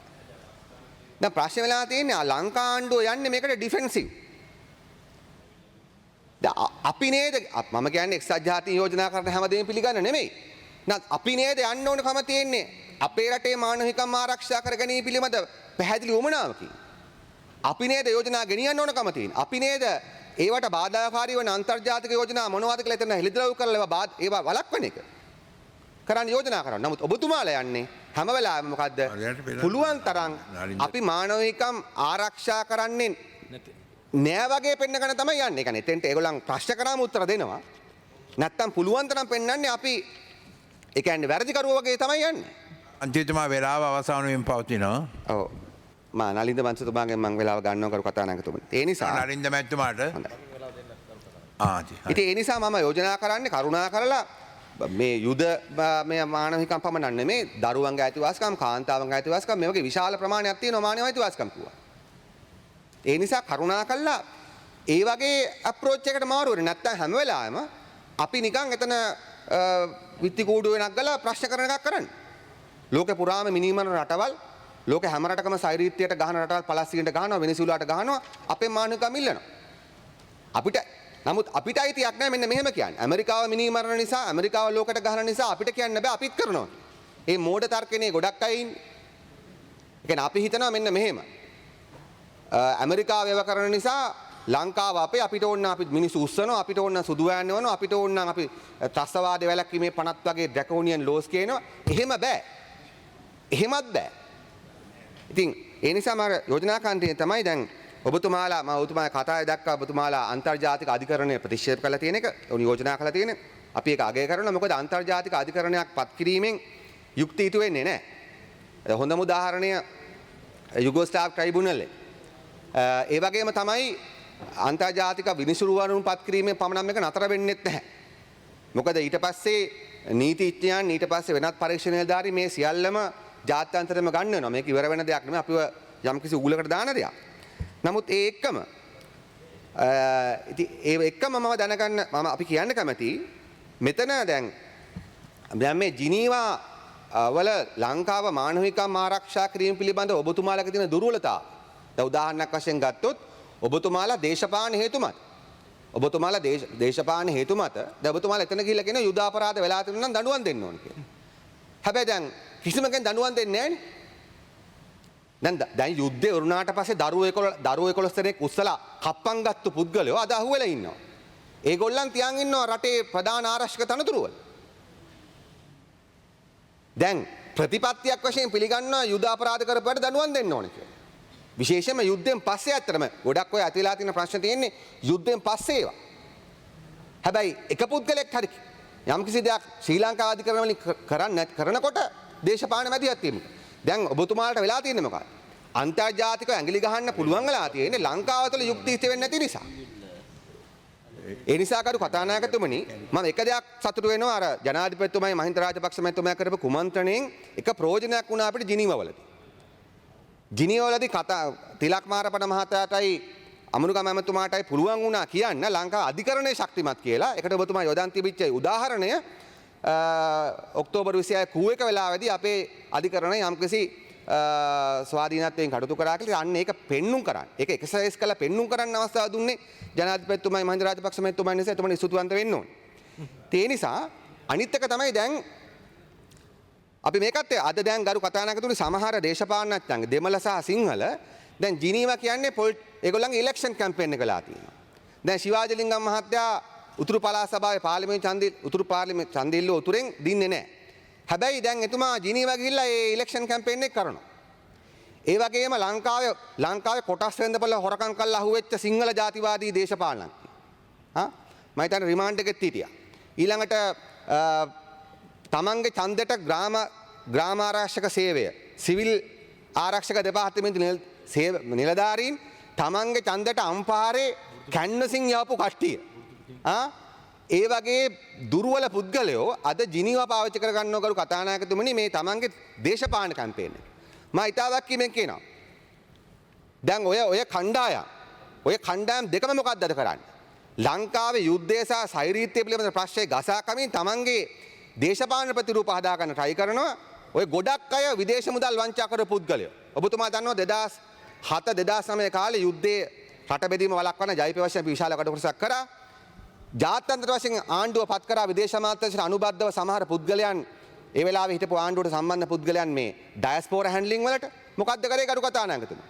දැන් ප්‍රශ්නේ වෙලා තියෙන්නේ ලංකා ආණ්ඩුව යන්නේ මේකට ඩිෆෙන්සිව්. අපි නේද මම කියන්නේ එක්සත් ජාතීන් යෝජනා කරන හැමදේම පිළිගන්න නෙමෙයි. අපි නේද යන්න ඕනකම තියෙන්නේ අපේ රටේ මානවිකම් ආරක්ෂා කර ගැනීම පිළිබඳ පැහැදිලි උවමනාවකින්. අපි නේද යෝජනා ගෙනියන්න ඕනකම තියෙන්නේ. අපි නේද ඒවට බාධාකාරී වන අන්තර්ජාතික යෝජනා මොනවද කියලා එතන හෙළිදරව් කරලා ඒවා වළක්වන එක කරන්න යෝජනා කරනවා. නමුත් ඔබතුමාලා යන්නේ හැම වෙලාවෙම මොකද්ද? පුළුවන් තරම් අපි මානවිකම් ආරක්ෂා කරන්නේ නෑ වගේ පෙන්නගෙන තමයි යන්නේ. ඒ කියන්නේ එතෙන්ට ඒගොල්ලන් ප්‍රශ්න කරාම උත්තර දෙනවා. නැත්තම් පුළුවන් තරම් පෙන්වන්නේ අපි ඒ කියන්නේ වැරදිකරුවෝ වගේ තමයි යන්නේ. අන්තිමතුමා වෙලාව අවසන් වෙමින් පවතිනවා. ඔව්. මා නලින්ද මන්සතුමාගෙන් මම වෙලාව ගන්නවා කරු කතානායකතුමනි. ඒ නිසා නරින්ද මැතිතුමාට ඉතින් ඒ නිසා මම යෝජනා කරන්නේ කරුණා කරලා මේ යුද මේ මානවිකම් පමණක් නෙමේ දරුවන්ගේ අයිතිවාසිකම් කාන්තාවන්ගේ අයිතිවාසිකම් මේ වගේ විශාල ප්‍රමාණයක් තියෙනවා මානව අයිතිවාසිකම් කිව්වා. ඒ නිසා කරුණා කළා ඒ වගේ අප්‍රෝච් එකකට මාරු වෙන්නේ නැත්තම් හැම වෙලාවෙම අපි නිකන් එතන විත්ති කූඩුව වෙනක් ගලා ප්‍රශ්න කරන එකක් කරන්නේ. ලෝකේ පුරාම මිනිමරන රටවල් ලෝකේ හැම රටකම සෛරීත්‍යයට ගහන රටවල් පලස්තීනට ගහනවා වෙනිසුලාට ගහනවා අපේ මානවිකම් ඉල්ලනවා. අපිට නමුත් අපිට අයිතියක් නැහැ මෙන්න මෙහෙම කියන්නේ. ඇමරිකාව මිනිමරන නිසා ඇමරිකාව ලෝකයට ගහන නිසා අපිට කියන්න බෑ අපිත් කරනවා. මේ මෝඩ තර්කනේ ගොඩක් අය ඉන්නේ. ඒ කියන්නේ අපි හිතනවා මෙන්න මෙහෙම. ඇමරිකාව ඒව කරන නිසා ලංකාව අපේ අපිට ඕන අපි මිනිස්සු උස්සනවා අපිට ඕන සුදු වෑන් යවනවා අපිට ඕන අපි ත්‍රස්තවාදී වැලැක්වීමේ පනත් වගේ ඩ්‍රැකෝනියන් ලෝස් කියනවා. එහෙම බෑ. එහෙමත් බෑ. ඉතින් ඒ නිසා මම යෝජනා කාන්තියේ තමයි දැන් ඔබතුමාලා මම ඔබතුමාගේ කතාවේ දැක්කා ඔබතුමාලා අන්තර්ජාතික අධිකරණය ප්‍රතික්ෂේප කළා තියෙන එක උන් යෝජනා කළා තියෙන අපි ඒක අගය කරනවා මොකද අන්තර්ජාතික අධිකරණයක් පත් කිරීමෙන් යුක්තියුතු වෙන්නේ නැහැ. හොඳම උදාහරණය යුගෝස්ලාව් ට්‍රයිබුනල් ඒ වගේම තමයි අන්තර්ජාතික විනිසුරුවරුන් පත් කිරීමෙන් පමණක් මේක නතර වෙන්නෙත් නැහැ. මොකද ඊට පස්සේ නීතිඥයන් ඊට පස්සේ වෙනත් පරීක්ෂණ නිලධාරී මේ සියල්ලම ජාත්‍යන්තරෙම ගන්න වෙනවා. මේක ඉවර වෙන දෙයක් නෙමෙයි අපිව යම්කිසි උගලකට දාන දෙයක්. නමුත් ඒ එක්කම මම දැනගන්න මම අපි කියන්න කැමති මෙතන දැන් මේ ජිනීවා වල ලංකාව මානවිකම් ආරක්ෂා කිරීම පිළිබඳව ඔබතුමාලගේ තියෙන දුර්වලතාව. දැන් උදාහරණයක් වශයෙන් ගත්තොත් ඔබතුමාලා දේශපාලන හේතු මත ඔබතුමාලා දේශපාලන හේතු මත දැන් ඔබතුමාලා එතන ගිහිල්ලා කියන යුද අපරාධ වෙලා තියෙනවා නම් දඬුවම් දෙන්න ඕන කියලා. හැබැයි දැන් කිසිම කෙනෙක් දඬුවම් දෙන්නේ නැහැනේ. දැන් යුද්ධේ වුණාට පස්සේ දරුවෝ 11 දෙනෙක් උස්සලා කප්පම් ගත්තු පුද්ගලයෝ අද අහුවෙලා ඉන්නවා. ඒගොල්ලන් තියන් ඉන්නවා රටේ ප්‍රධාන ආරක්ෂක තනතුරු වල. දැන් ප්‍රතිපත්තියක් වශයෙන් පිළිගන්නවා යුද අපරාධ කරපුවාට දඬුවම් දෙන්න ඕනේ කියලා. විශේෂයෙන්ම යුද්ධයෙන් පස්සේ ඇත්තටම ගොඩක් ඔය ඇතිලා තියෙන ප්‍රශ්න තියෙන්නේ යුද්ධයෙන් පස්සේ ඒවා. හැබැයි එක පුද්ගලෙක් හරි යම්කිසි දෙයක් ශ්‍රී ලංකා අධිකරණ වලින් කරනකොට දේශපාලන මැදිහත් වීම. දැන් ඔබතුමාලට වෙලා තියෙන්නේ මොකක්ද? අන්තර්ජාතිකව ඇඟිලි ගහන්න පුළුවන් වෙලා තියෙන්නේ ලංකාව තුළ යුක්තිහිත වෙන්නේ නැති නිසා. ඒ නිසා කරු කතානායකතුමනි මම එක දෙයක් සතුටු වෙනවා අර ජනාධිපතිතුමයි මහින්ද රාජපක්ෂ මහත්මයා කරපු කුමන්ත්‍රණයෙන් එක ප්‍රයෝජනයක් වුණා අපිට ජිනීවාවලදී. ජිනීවාවලදී තිලක් මාරපඩ මහතාටයි අමනුගම ඇමතුමාටයි පුළුවන් වුණා කියන්න ලංකාව අධිකරණයේ ශක්තිමත් කියලා. ඒකට ඔබතුමා යොදන් තිබිච්ච උදාහරණය ඔක්තෝබර් 26 කූ එක වෙලාවේදී අපේ අධිකරණය යම්කිසි ස්වාධීනත්වයෙන් කටයුතු කරා කියලා අන්න ඒක පෙන්눔 කරන්න. ඒක එක්සර්සයිස් කරලා පෙන්눔 කරන්න අවස්ථාව දුන්නේ ජනාධිපතිතුමයි මහින්ද රාජපක්ෂ මහත්මයා නිසා එතුමනි සුතුවන්ත වෙන්න ඕනේ. ඒ නිසා අනිත් එක තමයි දැන් අපි මේකත් අද දැන් ගරු කතානායකතුමනි සමහර දේශපාලනඥයන් දෙමළ සහ සිංහල දැන් ජිනීවා කියන්නේ ඒගොල්ලන්ගේ ඉලෙක්ෂන් කැම්පේන් එක ලා තියෙනවා. දැන් ශිවාජලිංගම් මහත්තයා උතුරු පළාත් සභාවේ පාර්ලිමේන්තු ඡන්දිල්ල උතුරෙන් දින්නේ නැහැ. හැබැයි දැන් එතුමා ජිනීවා ගිහිල්ලා ඒ ඉලෙක්ෂන් කැම්පේන් එක කරනවා. ඒ වගේම ලංකාවේ කොටස් වෙන්දපළ හොරකම් කරලා අහුවෙච්ච සිංහල ජාතිවාදී දේශපාලනඥයන්. මම හිතන්නේ රිමාන්ඩ් එකෙත් හිටියා. ඊළඟට තමන්ගේ ඡන්දෙට ග්‍රාම ආරක්ෂක සේවය සිවිල් ආරක්ෂක දෙපාර්තමේන්තු නිලධාරීන් තමන්ගේ ඡන්දෙට අම්පාරේ කැන්වසින් යවපු කට්ටිය. ඒ වගේ දුර්වල පුද්ගලයෝ අද ජිනීවා පාවිච්චි කර ගන්නව කරු කතානායකතුමනි මේ තමන්ගේ දේශපාලන කැම්පේන් එක. මම ඉතාලක් කීමෙන් කියනවා. දැන් ඔය කණ්ඩායම් දෙකම මොකක්ද අද කරන්නේ? ලංකාවේ යුද්ධය සහ සෛරීත්‍ය පිළිබඳ ප්‍රශ්නේ ගසා කමින් තමන්ගේ දේශපාලන ප්‍රතිරූප හදා ගන්න try කරනවා. ඔය ගොඩක් අය විදේශ මුදල් වංචා කරපු පුද්ගලයෝ. ඔබතුමා දන්නවා 2007-2009 කාලේ යුද්ධයේ රට බෙදීම වළක්වන්න ජයිපේ වශයෙන් විශාල කටයුත්තක් කරා. ජාත්‍යන්තර වශයෙන් ආණ්ඩුව පත් කරා විදේශ අමාත්‍යාංශයට අනුබද්ධව සමහර පුද්ගලයන් ඒ වෙලාවේ හිටපු ආණ්ඩුවට සම්බන්ධ පුද්ගලයන් මේ ඩයස්පෝරා හැන්ඩලින් වලට මොකක්ද කරේ කරු කතානායකතුමනි?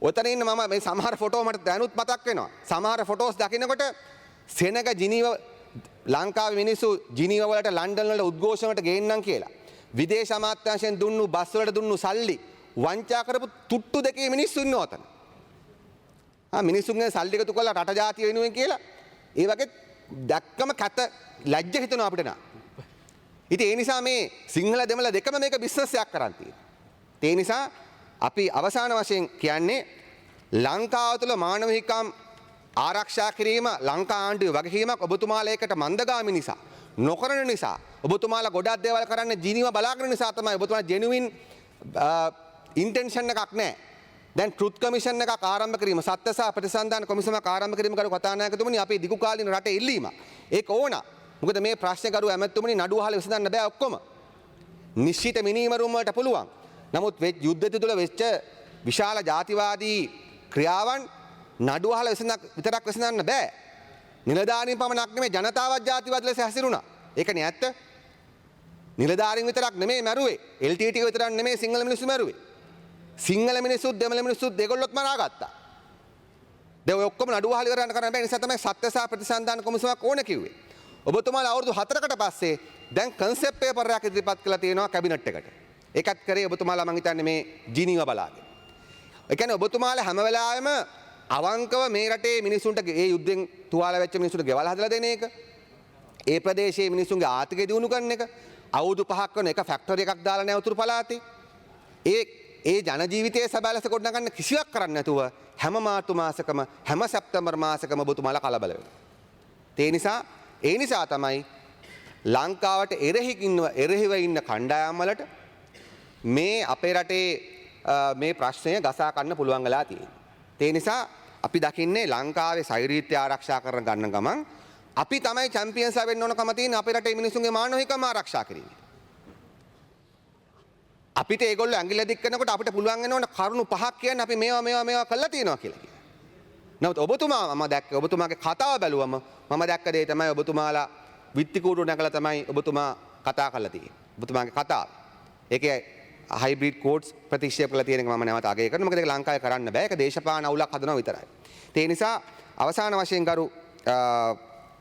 ඔතන ඉන්න මම මේ සමහර ෆොටෝ මට දැනුත් මතක් වෙනවා. සමහර ෆොටෝස් දකිනකොට සෙනග ජිනීවා ලංකාවේ මිනිස්සු ජිනීවා වලට ලන්ඩන් වල උද්ඝෝෂණයට ගේන්නම් කියලා විදේශ අමාත්‍යාංශයෙන් දුන්නු බස් වලට දුන්නු සල්ලි වංචා කරපු තුට්ටු දෙකේ මිනිස්සු ඉන්නවා ඔතන. මිනිස්සුන්ගේ සල්ලි එකතු කරලා රට ජාතිය වෙනුවෙන් කියලා ඒ වගේ දැක්කම කැත ලැජ්ජ හිතෙනවා අපිට නා. ඉතින් ඒ නිසා මේ සිංහල දෙමළ දෙකම මේක බිස්නස් එකක් කරන් තියෙනවා. ඒ නිසා අපි අවසාන වශයෙන් කියන්නේ ලංකාව තුළ මානව හිමිකම් ආරක්ෂා කිරීම ලංකා ආණ්ඩුවේ වගකීමක්. ඔබතුමාලා ඒකට මන්දගාමී නිසා නොකරන නිසා ඔබතුමාලා ගොඩක් දේවල් කරන්න ජීනීව බලාගෙන නිසා තමයි ඔබතුමාලා ජෙනුයින් ඉන්ටෙන්ෂන් එකක් නැහැ. දැන් ට්‍රුත් කමිෂන් එකක් ආරම්භ කිරීම සත්‍ය සහ ප්‍රතිසන්ධාන කොමිසමක් ආරම්භ කිරීම කරු කතානායකතුමනි අපේ දිගු කාලින රටේ ඉල්ලීම. ඒක ඕන. මොකද මේ ප්‍රශ්නේ කරු ඇමතුමනි නඩුව අහලා විසඳන්න බෑ ඔක්කොම. නිශ්චිත මිනීමරුම් වලට පුළුවන්. නමුත් යුද්ධය තුළ වෙච්ච විශාල ජාතිවාදී ක්‍රියාවන් නඩුව අහලා විතරක් විසඳන්න බෑ. නිලධාරීන් පමණක් නෙමෙයි ජනතාවත් ජාතිවාද ලෙස හැසිරුණා. ඒකනේ ඇත්ත. නිලධාරීන් විතරක් නෙමෙයි මැරුවේ. LTT විතරක් නෙමෙයි සිංහල මිනිස්සු මැරුවේ. සිංහල මිනිස්සුත් දෙමළ මිනිස්සුත් දෙගොල්ලොත් මරාගත්තා. දැන් ඔය ඔක්කොම නඩුව අහලා ඉවරන්න කරන්න බෑ. නිසා තමයි සත්‍ය සහ ප්‍රතිසන්ධාන කොමිසමක් ඕන කිව්වේ. ඔබතුමාලා අවුරුදු 4කට පස්සේ දැන් කන්සෙප්ට් පේපර් එකක් ඉදිරිපත් කළා තියෙනවා කැබිනට් එකට. ඒකත් කරේ ඔබතුමාලා මං හිතන්නේ මේ ජීනීව බලාගෙන. ඒ කියන්නේ ඔබතුමාලා හැම වෙලාවෙම අවංකව මේ රටේ මිනිසුන්ට ඒ යුද්ධෙන් තුවාල වෙච්ච මිනිසුන්ට ගෙවල් හදලා දෙන එක. ඒ ප්‍රදේශයේ මිනිසුන්ගේ ආර්ථිකය දියුණු කරන එක. අවුරුදු 5ක් කරන එක ෆැක්ටරි එකක් දාලා නැහැ උතුරු පළාතේ. ඒ ජන ජීවිතයේ සබැලස ගොඩනගන්න කිසිවක් කරන්නේ නැතුව හැම මාර්තු මාසකම හැම සැප්තැම්බර් මාසකම ඔබතුමාලා කලබල වෙනවා. ඒ නිසා තමයි ලංකාවට එරෙහිව ඉන්න කණ්ඩායම් වලට මේ අපේ රටේ මේ ප්‍රශ්නය ගසා ගන්න පුළුවන් වෙලා තියෙන්නේ. ඒ නිසා අපි දකින්නේ ලංකාවේ සෛරීත්‍ය ආරක්ෂා කරන ගන්න ගමන් අපි තමයි චැම්පියන්ස් වෙන්න ඕනකම තියෙන අපේ රටේ මිනිසුන්ගේ මානව හිමිකම් ආරක්ෂා කිරීම. අපිට ඒගොල්ලෝ ඇඟිල්ල දික් කරනකොට අපිට පුළුවන් වෙනවනේ කරුණු පහක් කියන්න අපි මේවා කළා තියෙනවා කියලා කියනවා. නමුත් ඔබතුමා මම දැක්ක ඔබතුමාගේ කතාව බැලුවම මම දැක්ක දේ තමයි ඔබතුමාලා විත්තිකූඩු නැගලා තමයි ඔබතුමා කතා කරලා තියෙන්නේ. ඔබතුමාගේ කතාව. ඒකේ හයිබ්‍රිඩ් කෝඩ්ස් ප්‍රතික්ෂේප කරලා තියෙන එක මම නැවත අගය කරනවා. මොකද ඒක ලංකාවේ කරන්න බෑ. ඒක දේශපාලන අවුලක් හදනවා විතරයි. ඒ නිසා අවසාන වශයෙන් කරු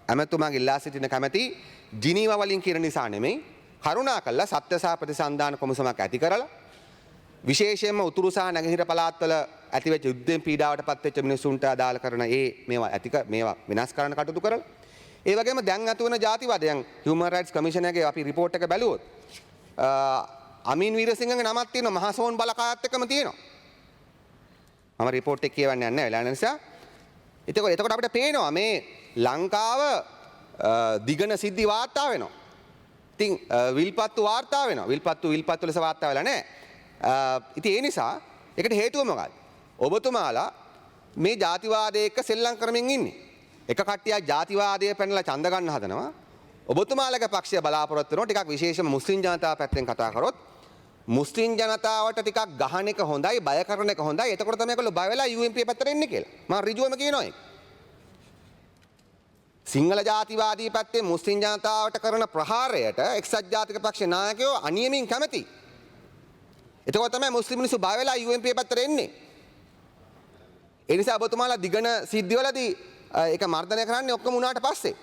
ඇමතුමාගේ ඉල්ලා සිටින කැමැති ජිනීවා වලින් කියන නිසා නෙමෙයි කරුණාකරලා සත්‍ය සහ ප්‍රතිසන්ධාන කොමිසමක් ඇති කරලා විශේෂයෙන්ම උතුරු සහ නැගෙනහිර පළාත්වල ඇතිවෙච්ච යුද්ධයෙන් පීඩාවට පත්වෙච්ච මිනිසුන්ට අදාළ කරන මේවා විනාශ කරන්න කටයුතු කරලා ඒ වගේම දැන් අතු වෙන ජාතිවාද දැන් හියුමන් රයිට්ස් කමිෂන් එකේ අපි රිපෝට් එක බැලුවොත් අමීන් වීරසිංහගේ නමක් තියෙනවා මහසෝන් බලකායත් එක්කම තියෙනවා. මම රිපෝට් එක කියවන්න යන්නේ නැහැ වෙලා නිසා. එතකොට අපිට පේනවා මේ ලංකාව දිගන සිද්ධි වාර්තා වෙනවා. ඉතින් විල්පත්තු වාර්තා වෙනවා. විල්පත්තු ලෙස වාර්තා වෙලා නැහැ. ඉතින් ඒ නිසා ඒකට හේතුව මොකක්ද? ඔබතුමාලා මේ ජාතිවාදයේ එක්ක සෙල්ලම් කරමින් ඉන්නේ. එක කට්ටියක් ජාතිවාදයේ පැනලා ඡන්ද ගන්න හදනවා. ඔබතුමාලගේ පක්ෂය බලාපොරොත්තු වෙනවා ටිකක් විශේෂම මුස්ලිම් ජනතාව පැත්තෙන් කතා කරොත් මුස්ලිම් ජනතාවට ටිකක් ගහන එක හොඳයි බය කරන එක හොඳයි. එතකොට තමයි ඒගොල්ලෝ බය වෙලා UMP පැත්තට එන්නේ කියලා. මම ඍජුවම කියනවා ඒක. සිංහල ජාතිවාදී පැත්තේ මුස්ලිම් ජනතාවට කරන ප්‍රහාරයට එක්සත් ජාතික පක්ෂ නායකයෝ අනියමින් කැමති. එතකොට තමයි මුස්ලිම් මිනිස්සු බය වෙලා UMP පැත්තට එන්නේ. ඒ නිසා ඔබතුමාලා දිගන සිද්ධිවලදී ඒක මර්ධනය කරන්නේ ඔක්කොම උනාට පස්සේ.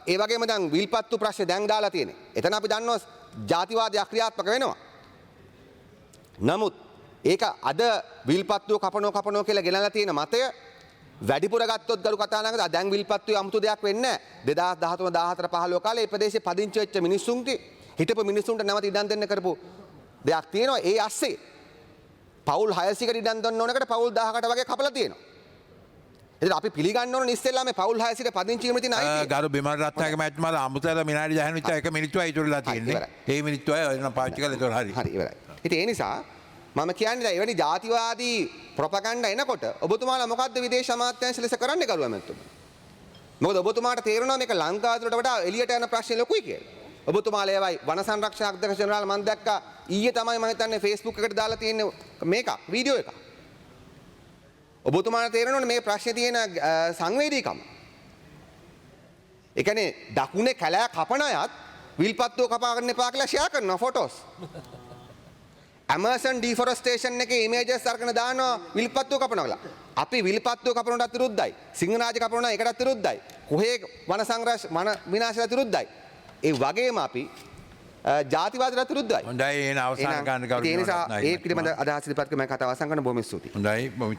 ඒ වගේම දැන් විල්පත්තු ප්‍රශ්නේ දැන් දාලා තියෙන්නේ. එතන අපි දන්නවා ජාතිවාදය ක්‍රියාත්මක වෙනවා. නමුත් ඒක අද විල්පත්තුව කපනෝ කියලා ගෙනලා තියෙන මතය වැඩිපුර ගත්තොත් ගරු කතානායක දැන් විල්පත්තුවේ 아무තු දෙයක් වෙන්නේ නැහැ. 2013 14 15 කාලේ මේ ප්‍රදේශයේ පදිංචි වෙච්ච මිනිස්සුන්ගේ හිටපු මිනිස්සුන්ට නැවත ඉඩම් දෙන්න කරපු දෙයක් තියෙනවා. ඒ ASCII පවුල් 600කට ඉඩම් දෙන්න ඕනකට පවුල් 1000කට වගේ කපලා තියෙනවා. එතන අපි පිළිගන්න ඕන ඉස්සෙල්ලා මේ පවුල් 600ට පදිංචි වෙමින් තියෙන අයිතිය. ගරු බිමල් රත්නායක මහත්මයාලා අමුතලා විනාඩි 10 විතර එක මිනිත්තුවයි ඉතුරුලා තියෙන්නේ. ඒ මිනිත්තුවයි එන පාවිච්චි කරලා ඉතුරු හරි. හරි ඉවරයි. ඉතින් ඒ නිසා මම කියන්නේ දැන් එවැනි ජාතිවාදී ප්‍රොපගන්ඩා එනකොට ඔබතුමාලා මොකද්ද විදේශ අමාත්‍යාංශ ලෙස කරන්නේ කරුවා මැතිතුමා? මොකද ඔබතුමාට තේරෙනවා මේක ලංකාව තුළට වඩා එළියට යන ප්‍රශ්නේ ලොකුයි කියලා. ඔබතුමාලා ඒවයි වන සංරක්ෂණ අධ්‍යක්ෂ ජනරාල් මම දැක්කා ඊයේ තමයි මම හිතන්නේ Facebook එකට දාලා තියෙන මේක වීඩියෝ එකක්. ඔබතුමාට තේරෙනවනේ මේ ප්‍රශ්නේ තියෙන සංවේදීකම. ඒ කියන්නේ දකුණේ කැලෑ කපන අයත් විල්පත්තුව කපා ගන්න එපා කියලා ෂෙයා කරනවා ෆොටෝස්. Amazon deforestation එකේ ඉමේජස් අරගෙන දානවා විල්පත්තුව කපනවා කියලා. අපි විල්පත්තුව කපනටත් විරුද්ධයි. සිංහරාජ කපනවා ඒකටත් විරුද්ධයි. කොහේ වන සංරක්ෂණ වන විනාශයට විරුද්ධයි. ඒ වගේම අපි ජාතිවාදයට විරුද්ධයි. හොඳයි එහෙනම් අවසාන කාරණා ඒ නිසා ගෞරවනීය ඒ පිළිබඳ අදහස් ඉදිරිපත් කර මම කතාව අවසන් කරන බොහොම ස්තුතියි. හොඳයි